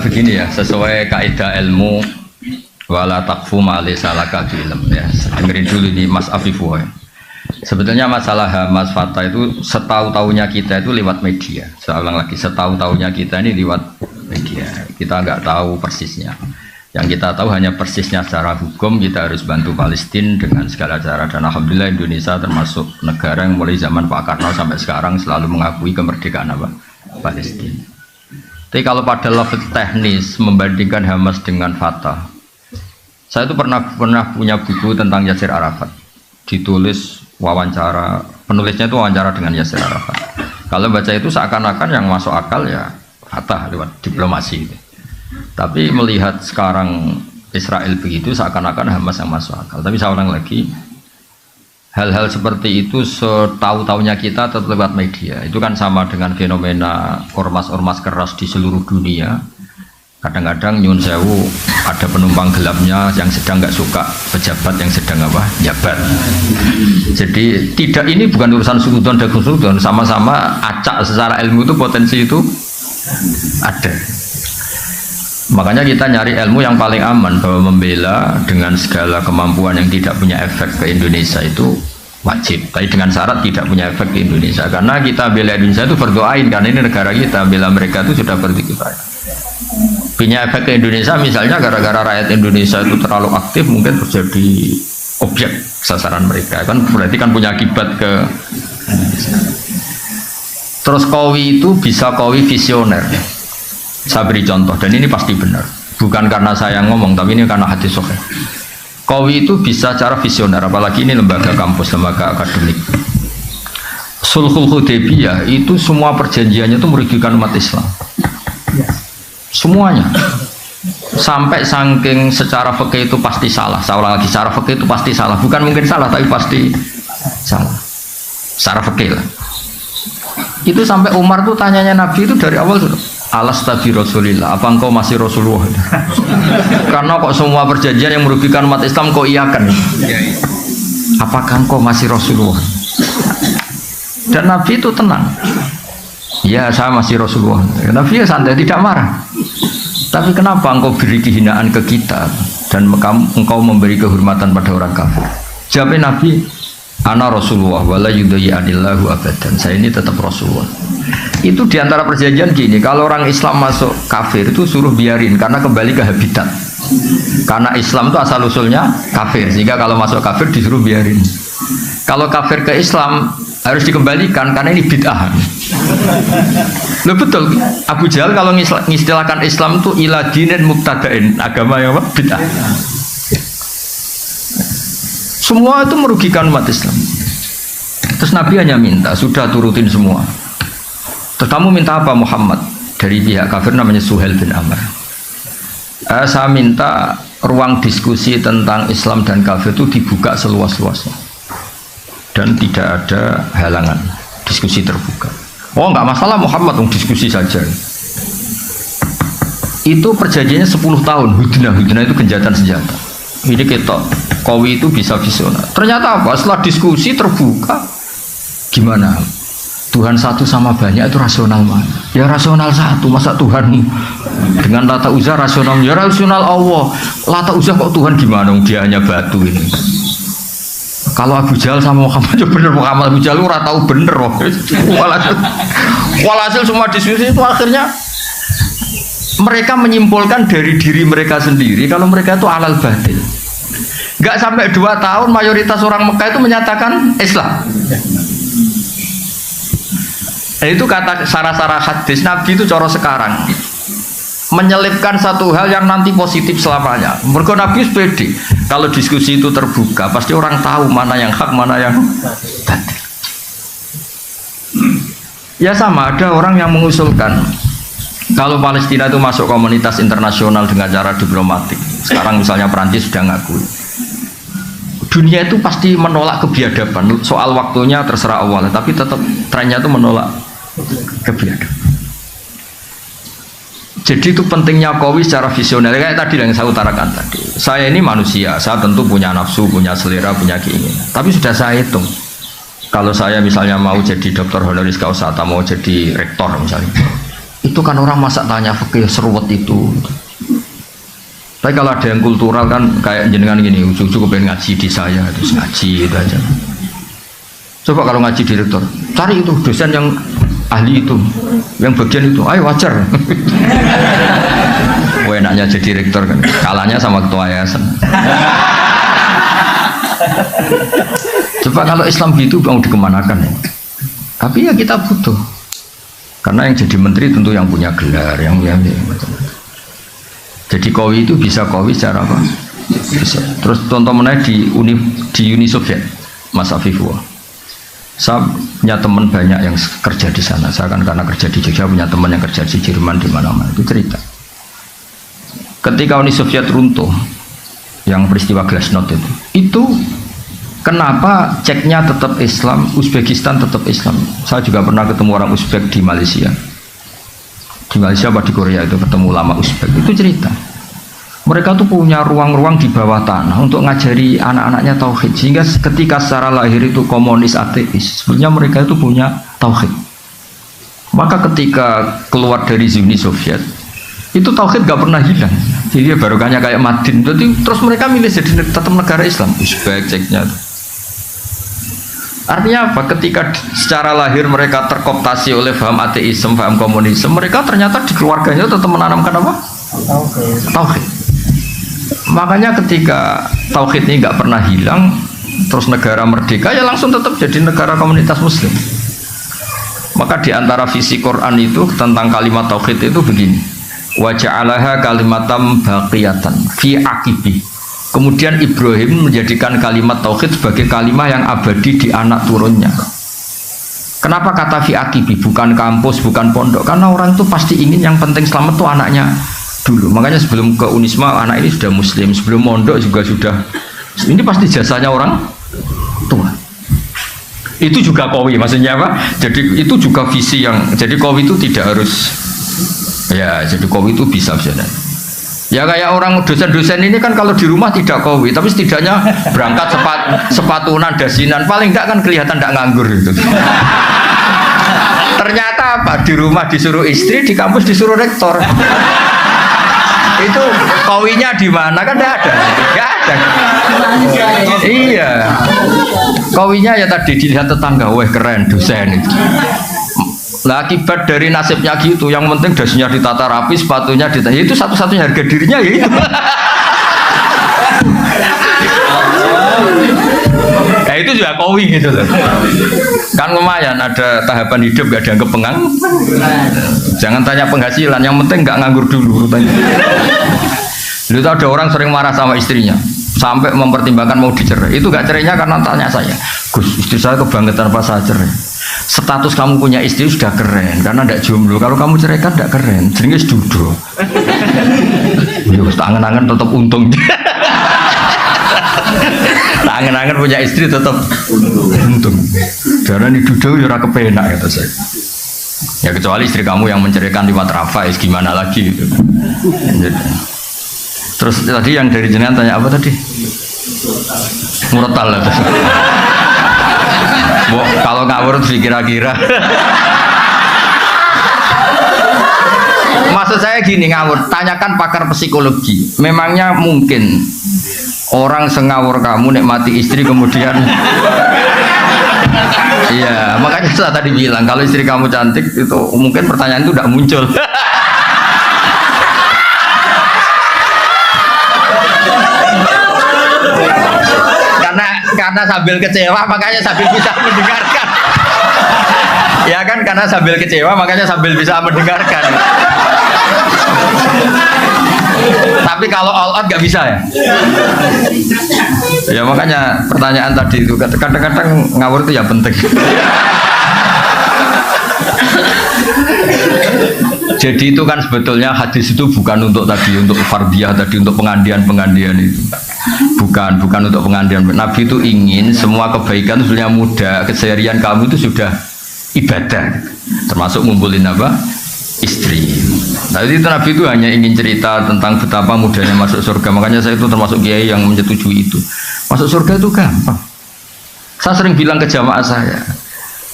Begini ya, sesuai kaidah ilmu wala taqfu ma laysa laka ilm ya. Dengerin dulu ini Mas Afifu ya. Sebetulnya masalah Hamas Fatah itu setahu-tahunya kita itu lewat media. Saya ulang lagi, setahu-tahunya kita ini lewat media. Kita nggak tahu persisnya. Yang kita tahu hanya persisnya secara hukum kita harus bantu Palestina dengan segala cara, dan alhamdulillah Indonesia termasuk negara yang mulai zaman Pak Karno sampai sekarang selalu mengakui kemerdekaan apa? Palestina. Tapi kalau pada level teknis membandingkan Hamas dengan Fatah, saya itu pernah punya buku tentang Yasir Arafat, ditulis wawancara, penulisnya itu wawancara dengan Yasir Arafat. Kalau baca itu seakan-akan yang masuk akal ya Fatah lewat diplomasi itu. Tapi melihat sekarang Israel begitu seakan-akan Hamas yang masuk akal. Tapi saya ulang lagi, hal-hal seperti itu setahu-tahunya kita tetap lewat media. Itu kan sama dengan fenomena ormas-ormas keras di seluruh dunia. Kadang-kadang nyun sewu ada penumpang gelapnya yang sedang nggak suka pejabat yang sedang apa jabat. Jadi tidak, ini bukan urusan sudon dan sudon, sama-sama acak secara ilmu itu potensi itu ada. Makanya kita nyari ilmu yang paling aman, bahwa membela dengan segala kemampuan yang tidak punya efek ke Indonesia itu wajib, tapi dengan syarat tidak punya efek ke Indonesia. Karena kita bela Indonesia itu berdoain, karena ini negara kita, bela mereka itu sudah berdikifayah. Punya efek ke Indonesia misalnya gara-gara rakyat Indonesia itu terlalu aktif, mungkin terjadi objek sasaran mereka, kan berarti kan punya akibat ke Indonesia. Terus Kowi itu bisa Kowi visioner. Saya beri contoh, dan ini pasti benar, bukan karena saya ngomong, tapi ini karena hadis sahih. Kowi itu bisa cara visioner, apalagi ini lembaga kampus, lembaga akademik. Sulhul Hudaybiyah itu semua perjanjiannya itu merugikan umat Islam, semuanya. Sampai saking secara fikih itu pasti salah. Saya ulang lagi, secara fikih itu pasti salah, bukan mungkin salah, tapi pasti salah secara fikih lah. Itu sampai Umar tuh tanyanya Nabi itu dari awal tuh, alastabi Rasulillah, apa engkau masih Rasulullah? Karena kok semua perjanjian yang merugikan umat Islam kau iakan, apakah engkau masih Rasulullah? Dan Nabi itu tenang, ya saya masih Rasulullah. Nabi ya santai, tidak marah. Tapi kenapa engkau beri kehinaan ke kita dan engkau memberi kehormatan pada orang kafir? Jawabnya Nabi, ana Rasulullah wala yudhi'anillahu abadan, saya ini tetap Rasulullah. Itu diantara perjanjian gini, kalau orang Islam masuk kafir itu suruh biarin, karena kembali ke habitat. Karena Islam itu asal usulnya kafir, sehingga kalau masuk kafir disuruh biarin. Kalau kafir ke Islam harus dikembalikan, karena ini bid'ah. Loh betul, Abu Jahal kalau ngistilahkan Islam itu ila dinin mubtada'in, agama yang apa? Bid'ah. Semua itu merugikan umat Islam. Terus Nabi hanya minta, sudah turutin semua. Terus kamu minta apa Muhammad? Dari pihak kafir namanya Suhail bin Amr. Saya minta ruang diskusi tentang Islam dan kafir itu dibuka seluas-luasnya. Dan tidak ada halangan, diskusi terbuka. Oh enggak masalah Muhammad, diskusi saja. Itu perjanjiannya 10 tahun, hudnah itu genjatan senjata. Ini ketok, Kowi itu bisa visioner. Ternyata apa? Setelah diskusi terbuka, gimana? Tuhan satu sama banyak itu rasional mana? Ya rasional satu, masa Tuhan dengan Lata Uzza rasional? Ya rasional Allah. Lata Uzza kok Tuhan gimana? Dia hanya batu ini. Kalau Abu Jahal sama Muhammad ya bener, Muhammad Abu Jahal ora tahu bener. Walhasil semua diskusi itu akhirnya mereka menyimpulkan dari diri mereka sendiri kalau mereka itu alal batil. Gak sampai 2 tahun mayoritas orang Mekah itu menyatakan Islam. Itu kata sarah-sarah hadis Nabi itu coro sekarang menyelipkan satu hal yang nanti positif selamanya. Mergo Nabi pede kalau diskusi itu terbuka pasti orang tahu mana yang hak mana yang batil. Ya sama, ada orang yang mengusulkan kalau Palestina itu masuk komunitas internasional dengan cara diplomatik. Sekarang misalnya Perancis sudah ngakui. Dunia itu pasti menolak kebiadaban. Soal waktunya terserah Allah, tapi tetap trennya itu menolak kebiadaban. Jadi itu pentingnya Qawi secara visioner. Kayak tadi yang saya utarakan tadi. Saya ini manusia, saya tentu punya nafsu, punya selera, punya keinginan. Tapi sudah saya hitung. Kalau saya misalnya mau jadi dokter honoris causa atau mau jadi rektor misalnya, itu kan orang masa tanya fikih seruwet itu. Tapi kalau ada yang kultural kan kayak jenengan gini, ujung-ujung pengen ngaji di saya, terus ngaji itu aja. Coba kalau ngaji direktor, cari itu dosen yang ahli itu, yang bagian itu, ayo wajar. Wah enaknya jadi rektor kan, kalahnya sama ketua yayasan. Coba kalau Islam gitu mau dikemanakan ya? Tapi ya kita butuh, karena yang jadi menteri tentu yang punya gelar, yang macam-macam. Jadi Qawi itu bisa Qawi secara apa? Bisa. Terus contoh menaik di Uni Soviet, Mas Afifwa. Saya punya teman banyak yang kerja di sana. Saya kan karena kerja di Jogja punya teman yang kerja di Jerman di mana-mana. Itu cerita. Ketika Uni Soviet runtuh, yang peristiwa Glasnost itu kenapa ceknya tetap Islam, Uzbekistan tetap Islam. Saya juga pernah ketemu orang Uzbek di Malaysia. Di Malaysia apa di Korea itu ketemu ulama Uzbek, itu cerita mereka tuh punya ruang-ruang di bawah tanah untuk ngajari anak-anaknya tauhid, sehingga ketika secara lahir itu komunis ateis, sebenarnya mereka itu punya tauhid. Maka ketika keluar dari Uni Soviet itu tauhid gak pernah hilang, jadi barokahnya kayak Madin. Jadi terus mereka milih jadi tetap negara Islam, Uzbek ceknya. Artinya apa? Ketika secara lahir mereka terkooptasi oleh paham ateisme, paham komunisme, mereka ternyata di keluarganya tetap menanamkan apa? Tauhid. Makanya ketika tauhid ini nggak pernah hilang, terus negara merdeka ya langsung tetap jadi negara komunitas Muslim. Maka di antara visi Quran itu tentang kalimat tauhid itu begini: wa ja'alaha kalimatam baqiyatan fi aqibi. Kemudian Ibrahim menjadikan kalimat tauhid sebagai kalimat yang abadi di anak turunnya. Kenapa kata fi aqibi, bukan kampus, bukan pondok? Karena orang itu pasti ingin yang penting selamat tuh anaknya dulu. Makanya sebelum ke Unisma anak ini sudah muslim, sebelum mondok juga sudah. Ini pasti jasanya orang tua. Itu juga Qawi, maksudnya apa? Jadi itu juga visi yang, jadi Qawi itu tidak harus ya, jadi Qawi itu bisa sebenarnya. Ya kayak orang dosen-dosen ini kan kalau di rumah tidak Qawi, tapi setidaknya berangkat sepatunan, dasinan, paling enggak kan kelihatan enggak nganggur gitu. Ternyata apa? Di rumah disuruh istri, di kampus disuruh rektor. Itu Qawinya di mana kan enggak ada. Enggak ada. Iya. Qawinya ya tadi dilihat tetangga, wah keren dosen itu. Lah akibat dari nasibnya gitu, yang penting dasinya ditata rapi, sepatunya ditata, itu satu-satunya harga dirinya ya itu. Ya itu juga Qawi gitu loh. Kan lumayan ada tahapan hidup gak dianggap pengang. Jangan tanya penghasilan, yang penting gak nganggur dulu tanya. Dulu ada orang sering marah sama istrinya sampai mempertimbangkan mau dicerai. Itu gak cerainya karena tanya saya, Gus, istri saya kebangetan pas saya cerai. Status kamu punya istri sudah keren karena tidak jomblo. Kalau kamu ceraikan tidak keren, jenenge dudo. Yo, tangan-tangan tetap untung. Tangan-tangan punya istri tetap untung. Karena ini dudo ya ora kepenak kata saya. Ya kecuali istri kamu yang menceraikan lewat Rafa, gimana lagi gitu. Terus tadi yang dari jenengan tanya apa tadi? Murotal itu. Kalau ngawur sih kira-kira. Maksud saya gini, ngawur, tanyakan pakar psikologi. Memangnya mungkin orang sengawur kamu nikmati istri kemudian iya, makanya saya tadi bilang kalau istri kamu cantik itu mungkin pertanyaan itu tidak muncul. karena sambil kecewa makanya sambil bisa mendengarkan. Ya kan karena sambil kecewa makanya sambil bisa mendengarkan. Tapi kalau all out nggak bisa ya. Ya makanya pertanyaan tadi itu kadang-kadang ngawur itu ya penting. Jadi itu kan sebetulnya hadis itu bukan untuk tadi untuk fardiyah tadi untuk pengandian itu. Bukan untuk pengandian. Nabi itu ingin semua kebaikan itu sebenarnya mudah. Keseharian kamu itu sudah ibadah. Termasuk ngumpulin apa? Istri. Nah itu Nabi itu hanya ingin cerita tentang betapa mudahnya masuk surga. Makanya saya itu termasuk kiai yang menyetujui itu. Masuk surga itu gampang. Saya sering bilang ke jamaah saya,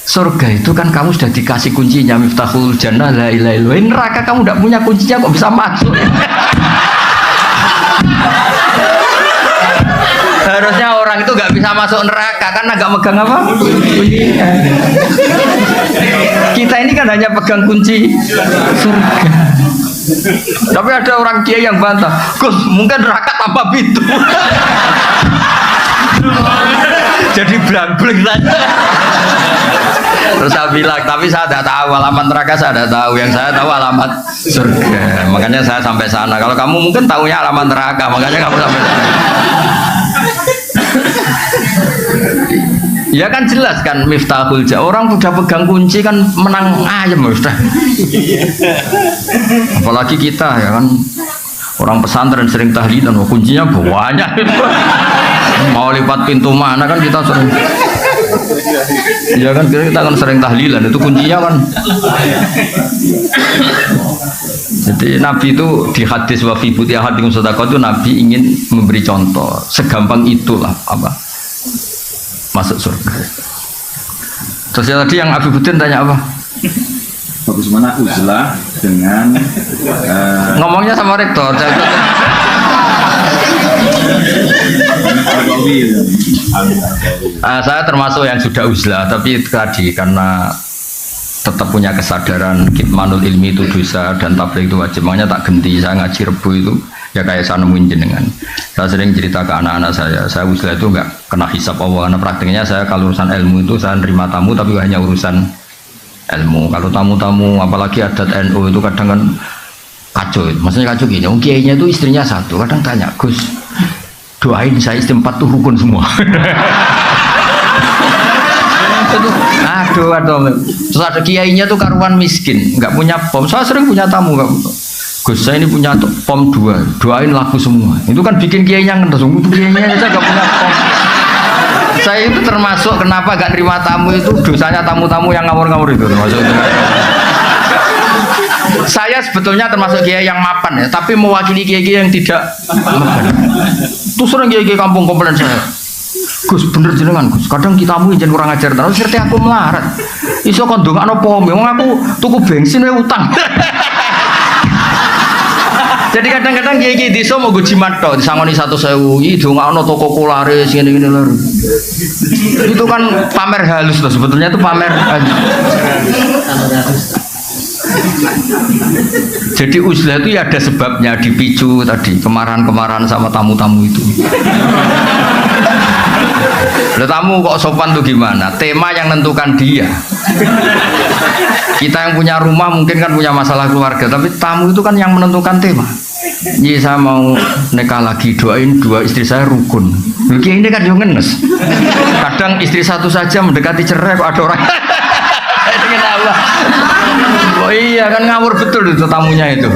surga itu kan kamu sudah dikasih kuncinya, miftahul jannah la ilaha illallah. Neraka kamu tidak punya kuncinya kok bisa masuk. Harusnya orang itu nggak bisa masuk neraka karena nggak megang apa? Kuncinya. Kita ini kan hanya pegang kunci surga. Tapi ada orang kiai yang bantah, Gus mungkin neraka tanpa pintu. Jadi blank-blank saja. Terus saya bilang, tapi saya tidak tahu alamat neraka, saya tidak tahu. Yang saya tahu alamat surga. Makanya saya sampai sana. Kalau kamu mungkin tahunya alamat neraka, makanya kamu sampai sana. Ya kan jelas kan miftahul jannah. Orang udah pegang kunci kan menang ayam sudah. Apalagi kita ya kan orang pesantren sering tahlilan, kuncinya banyak. Mau lipat pintu mana kan kita sering. Ya kan kita kan sering tahlilan itu kuncinya kan. Jadi Nabi itu di hadis wa fi buti ahadikum sadaqah itu Nabi ingin memberi contoh segampang itulah apa masuk surga. Terus yang tadi yang Abi Budin tanya apa? Bagaimana uzlah dengan ngomongnya sama rektor. Saya termasuk yang sudah uzlah, tapi tadi karena tetap punya kesadaran kitmanul ilmi itu dosa dan tabligh itu wajib, makanya tak ganti. Saya ngaji Rebu itu ya kayak saya nemuin jenengan. Saya sering cerita ke anak-anak saya uzlah itu enggak kena hisab Allah, karena praktiknya saya kalau urusan ilmu itu saya nerima tamu tapi hanya urusan ilmu. Kalau tamu-tamu apalagi adat NU itu kadang kan kacau, maksudnya kacau gini, kiainya itu istrinya satu, kadang tanya, Gus doain saya istri 4 tuh rukun semua. Aduh. Terus ada kiainya tuh karuan miskin, nggak punya pom. Saya sering punya tamu, Gus saya ini punya pom 2, doain laku semua. Itu kan bikin kiainya ngendong, kiainya saya nggak punya pom. Saya itu termasuk kenapa gak terima tamu itu dosanya tamu-tamu yang ngawur-ngawur itu termasuk itu. Saya sebetulnya termasuk kiai yang mapan ya, tapi mewakili kiai yang tidak mapan. Tuh sering kiai kampung komplain saya, Gus bener jenengan Gus, kadang kita izin kurang ajar terus serti aku melarat. Iso kon ndongakno pom, wong aku tuku bensin wae utang. Jadi kadang-kadang kiai desa mau gue jimat tok disangoni 1.000 iki dongakno toko kolaris ngene-ngene lho. Itu kan pamer halus loh, sebetulnya itu pamer halus. Jadi uzlah itu ya ada sebabnya, dipicu tadi kemarahan-kemarahan sama tamu-tamu itu. Loh, tamu kok sopan tuh gimana? Tema yang nentukan dia. Kita yang punya rumah mungkin kan punya masalah keluarga, tapi tamu itu kan yang menentukan tema. Iya saya mau nikah lagi, doain 2 istri saya rukun. Loh ini kan yang ngenes. Kadang istri satu saja mendekati cerai kok ada orang. Dengan Allah. Oh iya kan ngawur betul itu tamunya itu.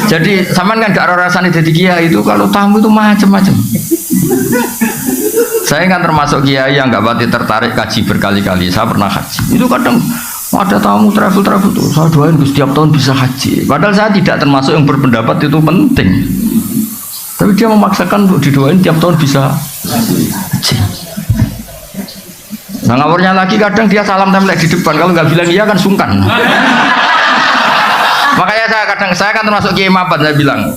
Jadi sampean kan gak rasane jadi kiai itu kalau tamu itu macam-macam. Saya kan termasuk kiai yang gak pati tertarik kaji berkali-kali. Saya pernah haji. Itu kadang ada tamu travel tuh, saya doain setiap tahun bisa haji. Padahal saya tidak termasuk yang berpendapat itu penting. Tapi dia memaksakan untuk didoain tiap tahun bisa haji. Nah ngawurnya lagi kadang dia salam tempel di depan, kalau nggak bilang iya kan sungkan. Makanya saya kan termasuk kiai mapan, saya bilang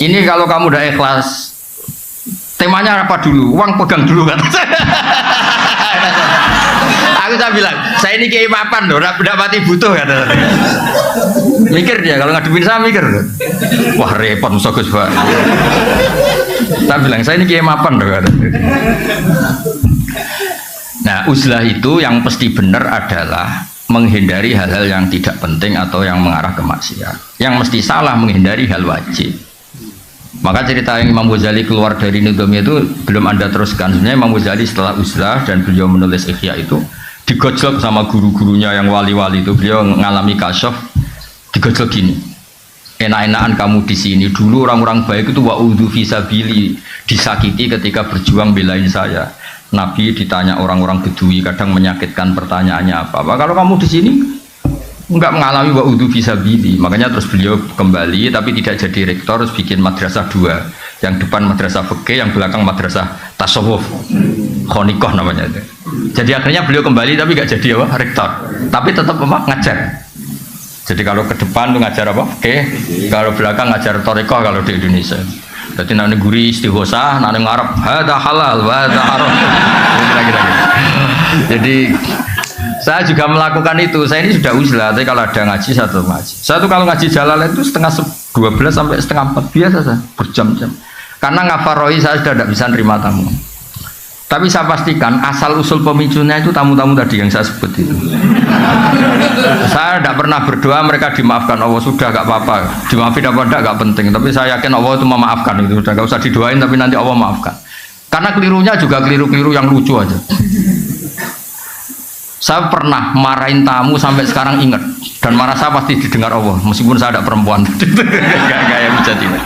ini kalau kamu udah ikhlas, temanya apa dulu, uang pegang dulu kan. Saya bilang, saya ini kiai mapan loh, udah mati butuh kan. Mikir dia, kalau ngadepin saya mikir. Wah repot Gus Pak. Saya bilang saya ini kiai mapan loh. Nah, uzlah itu yang pasti benar adalah menghindari hal-hal yang tidak penting atau yang mengarah ke maksiat. Yang mesti salah menghindari hal wajib. Maka cerita yang Imam Ghazali keluar dari Nudhami itu belum Anda teruskan. Sebenarnya Imam Ghazali setelah uzlah dan beliau menulis Ihya itu digojlok sama guru-gurunya yang wali-wali itu. Beliau mengalami kasyaf, digojlok gini. Enak-enakan kamu di sini. Dulu orang-orang baik itu wa'udhu fisabili, disakiti ketika berjuang belain saya. Nabi ditanya orang-orang Bedui, kadang menyakitkan pertanyaannya apa. Kalau kamu di sini enggak mengalami wa'udhu fisabili, makanya terus beliau kembali tapi tidak jadi rektor, terus bikin madrasah 2. Yang depan madrasah fikih, yang belakang madrasah tasawuf. Khonikoh namanya itu. Jadi akhirnya beliau kembali tapi enggak jadi apa? Rektor. Tapi tetap apa? Ngajar. Jadi kalau ke depan tuh ngajar apa? Kalau belakang ngajar torikoh kalau di Indonesia. Jadi nanti guri istighosah, nanti ngarep hada halal, hada haram. Kira-kira gitu. Jadi saya juga melakukan itu. Saya ini sudah uzlah, tapi kalau ada ngaji satu ngaji. Saya tuh kalau ngaji Jalalain itu setengah 12 sampai setengah 4 biasa saja, berjam-jam. Karena ngafaroi saya sudah tidak bisa nerima tamu. Tapi saya pastikan asal usul pemicunya itu tamu-tamu tadi yang saya sebut itu. Saya tidak pernah berdoa mereka dimaafkan Allah, sudah gak apa-apa, dimaafin apa enggak gak penting. Tapi saya yakin Allah itu memaafkan itu, sudah gak usah didoain tapi nanti Allah maafkan. Karena kelirunya juga keliru-keliru yang lucu aja. Saya pernah marahin tamu sampai sekarang ingat, dan marah saya pasti didengar Allah meskipun saya ada perempuan. Gak yang bisa tidak.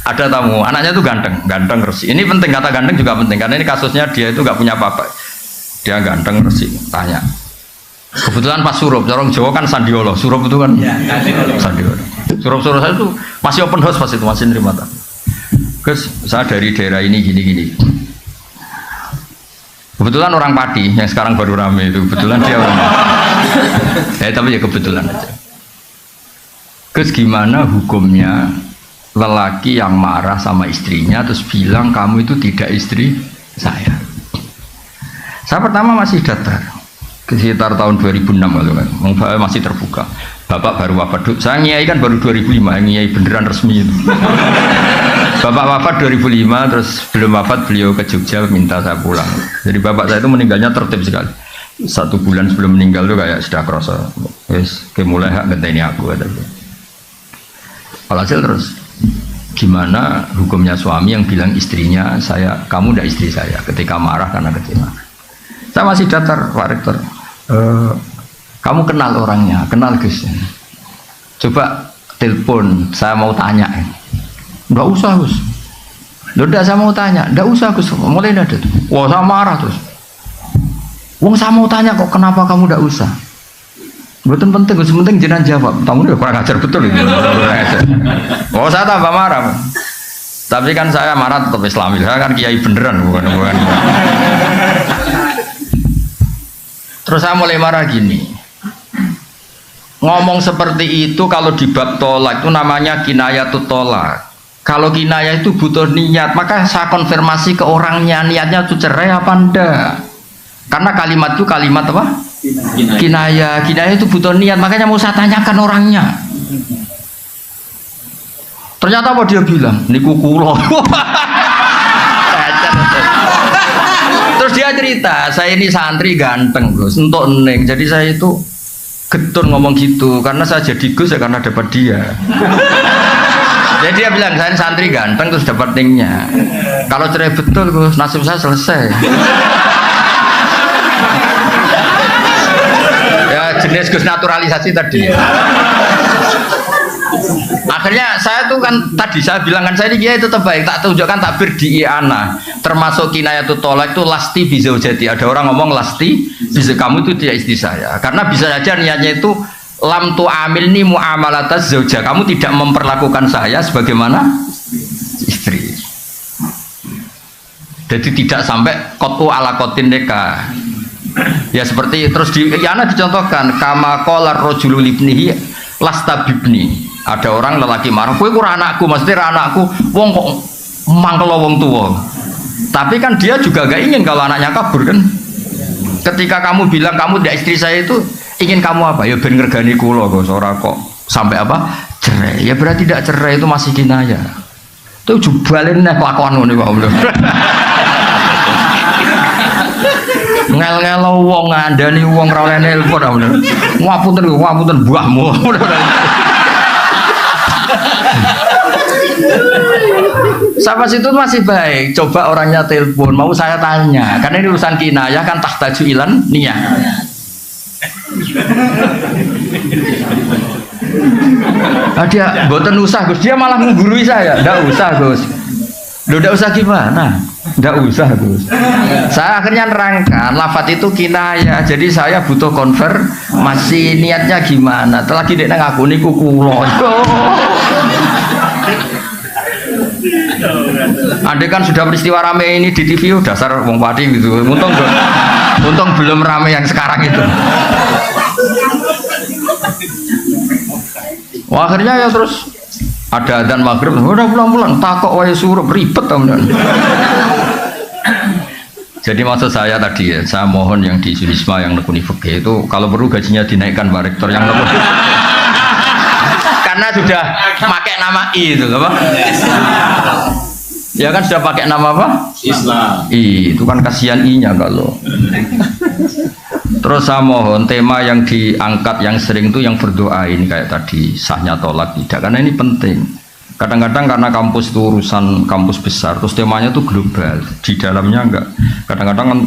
Ada tamu, anaknya itu ganteng resik. Ini penting, kata ganteng juga penting karena ini kasusnya dia itu nggak punya apa-apa. Dia ganteng resik, tanya. Kebetulan pas surup, orang Jawa kan sandiolo, surup itu kan sandiolo. Surup-surup saya itu masih open house pas itu, masih nerima tamu. Guys, saya dari daerah ini gini-gini. Kebetulan orang Padi yang sekarang baru rame itu, kebetulan dia orang. Tapi ya kebetulan aja. Guys, gimana hukumnya lelaki yang marah sama istrinya terus bilang kamu itu tidak istri saya? Saya pertama masih datar, sekitar tahun 2006 lalu kan, masih terbuka. Bapak baru wafat, saya ngiyai kan baru 2005, ngiyai beneran resmi itu. Bapak wafat 2005, terus belum wafat beliau ke Jogja minta saya pulang. Jadi bapak saya itu meninggalnya tertib sekali. 1 bulan sebelum meninggal itu kayak sudah kerasa, wes mulai hak ngenteni aku kata. Alhasil terus gimana hukumnya suami yang bilang istrinya kamu tidak istri saya ketika marah karena kecewa. Saya masih datar Pak Rektor. Kamu kenal orangnya, kenal Gus. Coba telepon, saya mau tanya. Enggak usah Gus. Udah saya mau tanya, enggak usah Gus. Mulai ada. Wah saya marah terus. Wong saya mau tanya kok kenapa kamu enggak usah? Betul penting, penting jangan jawab. Tamu udah kurang ajar betul itu. Oh saya tambah marah. Tapi kan saya marah tetap Islami. Saya kan kiai beneran bukan. Terus saya mulai marah gini. Ngomong seperti itu kalau di bab tolak itu namanya kinayatut tolak. Kalau kinayah itu butuh niat, maka saya konfirmasi ke orangnya niatnya itu cerai apa enggak. Karena kalimat itu kalimat apa? Kinayah itu butuh niat, makanya mau saya tanyakan orangnya. Ternyata apa dia bilang? Niku kulo. Terus dia cerita, saya ini santri ganteng bro, entuk neng. Jadi saya itu getun ngomong gitu, karena saya jadi Gus ya karena dapat dia. Jadi dia bilang saya santri ganteng terus dapat nengnya. Kalau cerai betul Gus, nasib saya selesai. Jenis Gus naturalisasi tadi. Akhirnya saya tuh kan tadi saya bilang kan saya ini itu terbaik, tak tunjukkan takbir di I'ana termasuk kinayatut tolak itu lasti bizaujati. Ada orang ngomong lasti bisa kamu itu tidak istri saya, karena bisa saja niatnya itu lam tu amilni muamalataz zauja, kamu tidak memperlakukan saya sebagaimana istri. Jadi tidak sampai kotu ala kotin nikah. Ya seperti terus di Yana dicontohkan kama qala rajulu libnihi lasta bibni. Ada orang lelaki marah, kowe ora anakku, mesti ra anakku. Wong kok mangkel wong tua. Tapi kan dia juga gak ingin kalau anaknya kabur kan. Ketika kamu bilang kamu tidak istri saya itu ingin kamu apa? Ya ben ngergani kula kok ora kok sampai apa? Cerai. Ya berarti tidak cerai itu masih kinayah. Tuh jubalin nih kelakuan ngono kok. Ngel-ngel wong ngandani wong ora oleh nelpon bener. Ngapunten buahmu. Sampai situ masih baik. Coba orangnya telepon, mau saya tanya. Karena ini urusan kinayah kan tahtaju ilan niyah. Dia boten usah Gus, dia malah menggurui saya. Ndak usah Gus. Ndak usah gimana? Ndak usah Gus. Saya akhirnya nerangkan lafadz itu kinayah. Jadi saya butuh konfirmasi niatnya gimana. Lagi dek ngaku niku kula. Andai kan sudah peristiwa rame ini di TV, dasar wong pati gitu. Untung belum rame yang sekarang itu. Wah, akhirnya ya terus ada adzan maghrib, udah pulang takok wae suruh ribet teman. Jadi maksud saya tadi ya, saya mohon yang di Sunisma yang nekuni fikih itu kalau perlu gajinya dinaikkan Pak Rektor yang nekuni. Karena sudah pakai nama I itu apa? Ya kan sudah pakai nama apa? Islam. I itu kan kasihan I-nya kalau. Terus saya mohon tema yang diangkat yang sering itu yang berdoa ini kayak tadi sahnya tolak tidak, karena ini penting. Kadang-kadang karena kampus itu urusan kampus besar, terus temanya itu global, di dalamnya enggak. Kadang-kadang kan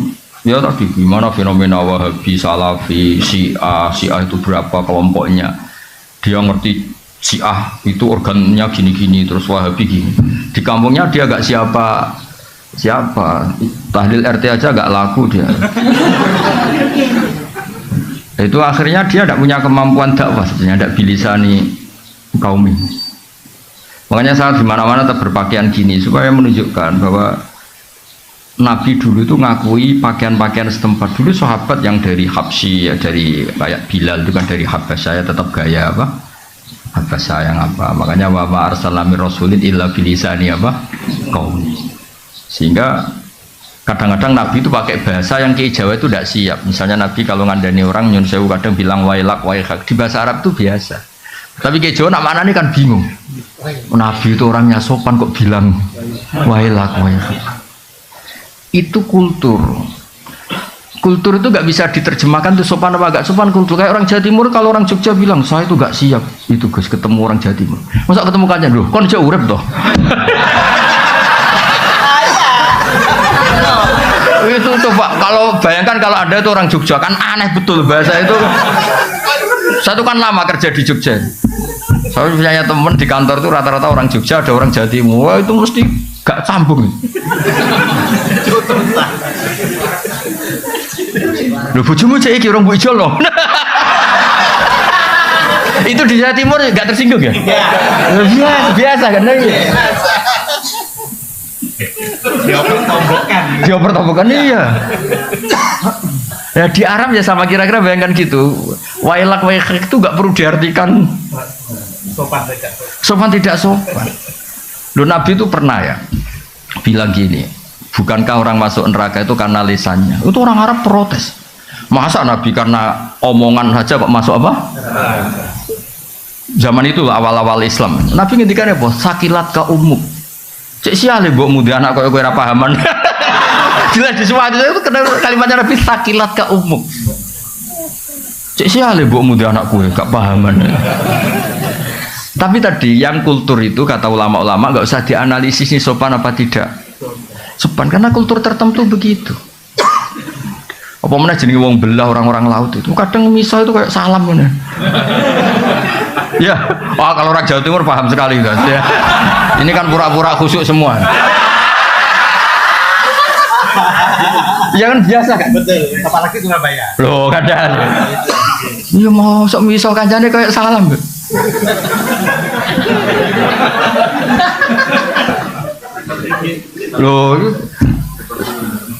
ya tadi gimana fenomena Wahabi, Salafi, Syiah itu berapa kelompoknya. Dia ngerti Syiah itu organnya gini-gini, terus Wahabi gini. Di kampungnya dia enggak siapa tahlil RT aja gak laku dia. Itu akhirnya dia tidak punya kemampuan dakwah, sebenarnya tidak bilisani kaum ini. Makanya saya dimana-mana tetap berpakaian gini supaya menunjukkan bahwa Nabi dulu itu ngakui pakaian-pakaian setempat. Dulu sahabat yang dari Habsyi, ya dari kayak Bilal itu kan dari Habasyah, tetap gaya apa? Habasyah yang apa? Makanya wa ma arsalna mir rasulin illa bilisani apa? Kaum. Sehingga kadang-kadang Nabi itu pakai bahasa yang ke Jawa itu tidak siap. Misalnya Nabi kalau ngandani orang nyun sewu kadang bilang wailak waihak, di bahasa Arab itu biasa. Tapi ke Jawa nak mana ini kan bingung. Nabi itu orangnya sopan kok bilang wailak waihak. Itu kultur. Kultur itu nggak bisa diterjemahkan tuh sopan apa gak sopan kultur. Kayak orang Jawa Timur kalau orang Jogja bilang saya itu gak siap. Itu Gus ketemu orang Jawa Timur. Masa ketemu kancan loh? Kon jauh urip toh. Itu coba kalau bayangkan kalau ada itu orang Jogja kan aneh betul bahasa itu. Saya itu kan lama kerja di Jogja. Saya punya teman di kantor itu rata-rata orang Jogja, ada orang Jawa Timur. Wah, itu mesti gak sambung. Lho bojomu cek iki orang Bu Ijo loh. Itu di Jawa Timur gak tersinggung ya? Biasa kan? Dia pertombokan iya. Ya di Arab ya sama kira-kira bayangkan gitu. Wailak wailak itu gak perlu diartikan sopan tidak sopan. Loh Nabi itu pernah ya bilang gini, bukankah orang masuk neraka itu karena lisannya? Itu orang Arab protes. Masa Nabi karena omongan saja kok masuk apa? Zaman itu awal-awal Islam. Nabi ngendikan apa? Sakilat ka umuk. Cek siale mbok mudi anak koyo ora pahaman. Jelas di semua itu kalimatnya Nabi sakilat ka umuk. Cek siale mbok mudi anak kowe gak pahaman. Tapi tadi yang kultur itu kata ulama-ulama nggak usah dianalisis ini sopan apa tidak sopan karena kultur tertentu begitu. Apa mana jenis wong belah orang-orang laut itu kadang misal itu kayak salam mana? Ya, kalau orang Jawa Timur paham sekali guys ya. Ini kan pura-pura khusyuk semua. Ya kan biasa kan? Betul, apalagi Surabaya. Loh kadang. Iya mau sok misal kancane kayak salam. Loh,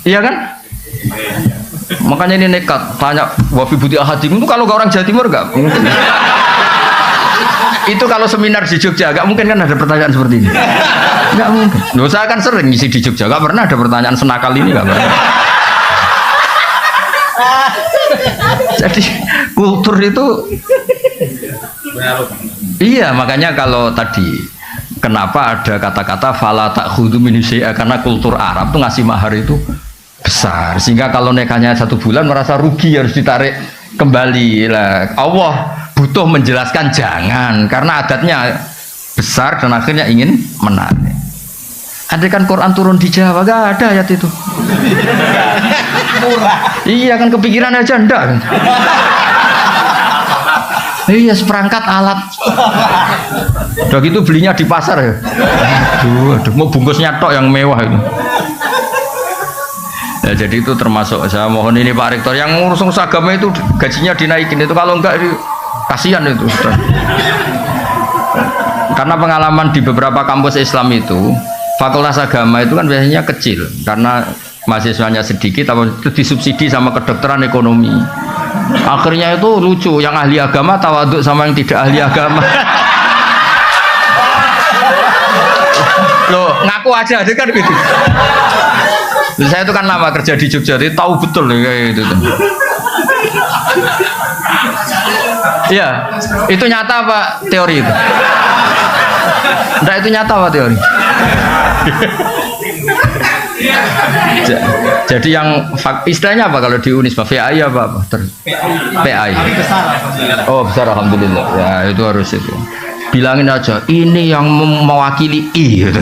iya kan? Makanya ini nekat tanya wafi buti ahadim itu kalau gak orang Jawa Timur gak mungkin. Itu kalau seminar di Jogja gak mungkin kan ada pertanyaan seperti ini. Gak mungkin. Loh saya kan sering ngisi di Jogja gak pernah ada pertanyaan senakal ini gak pernah. Jadi kultur itu iya makanya kalau tadi kenapa ada kata-kata fala ta'khudhu min syai'a, karena kultur Arab tuh ngasih mahar itu besar, sehingga kalau nikahnya 1 bulan merasa rugi harus ditarik kembali lah. Allah butuh menjelaskan jangan, karena adatnya besar dan akhirnya ingin menarik. Andai kan Quran turun di Jawa gak ada ayat itu. Iya kan kepikiran aja ndak. Iya seperangkat alat. Udah gitu belinya di pasar ya. Aduh, mau bungkusnya tok yang mewah itu. Ya, jadi itu termasuk, saya mohon ini Pak Rektor yang ngurus agama itu gajinya dinaikin itu, kalau enggak kasihan itu. Karena pengalaman di beberapa kampus Islam itu, fakultas agama itu kan biasanya kecil karena mahasiswanya sedikit, atau itu disubsidi sama kedokteran ekonomi. Akhirnya itu lucu, yang ahli agama tawaduk sama yang tidak ahli agama. Loh, ngaku aja ada kan gitu. Saya itu kan lama kerja di Jogja, jadi tahu betul kayak gitu. Iya, itu nyata apa teori itu? Enggak, itu nyata apa teori? Jadi yang istilahnya apa kalau di Unisba? VAI apa? PAI. Oh besar, alhamdulillah. Ya itu harus itu. Bilangin aja, ini yang mewakili I.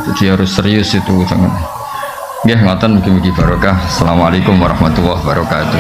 Jadi harus serius itu jangan. Ya ngoten mugi-mugi barokah. Assalamualaikum warahmatullahi wabarakatuh.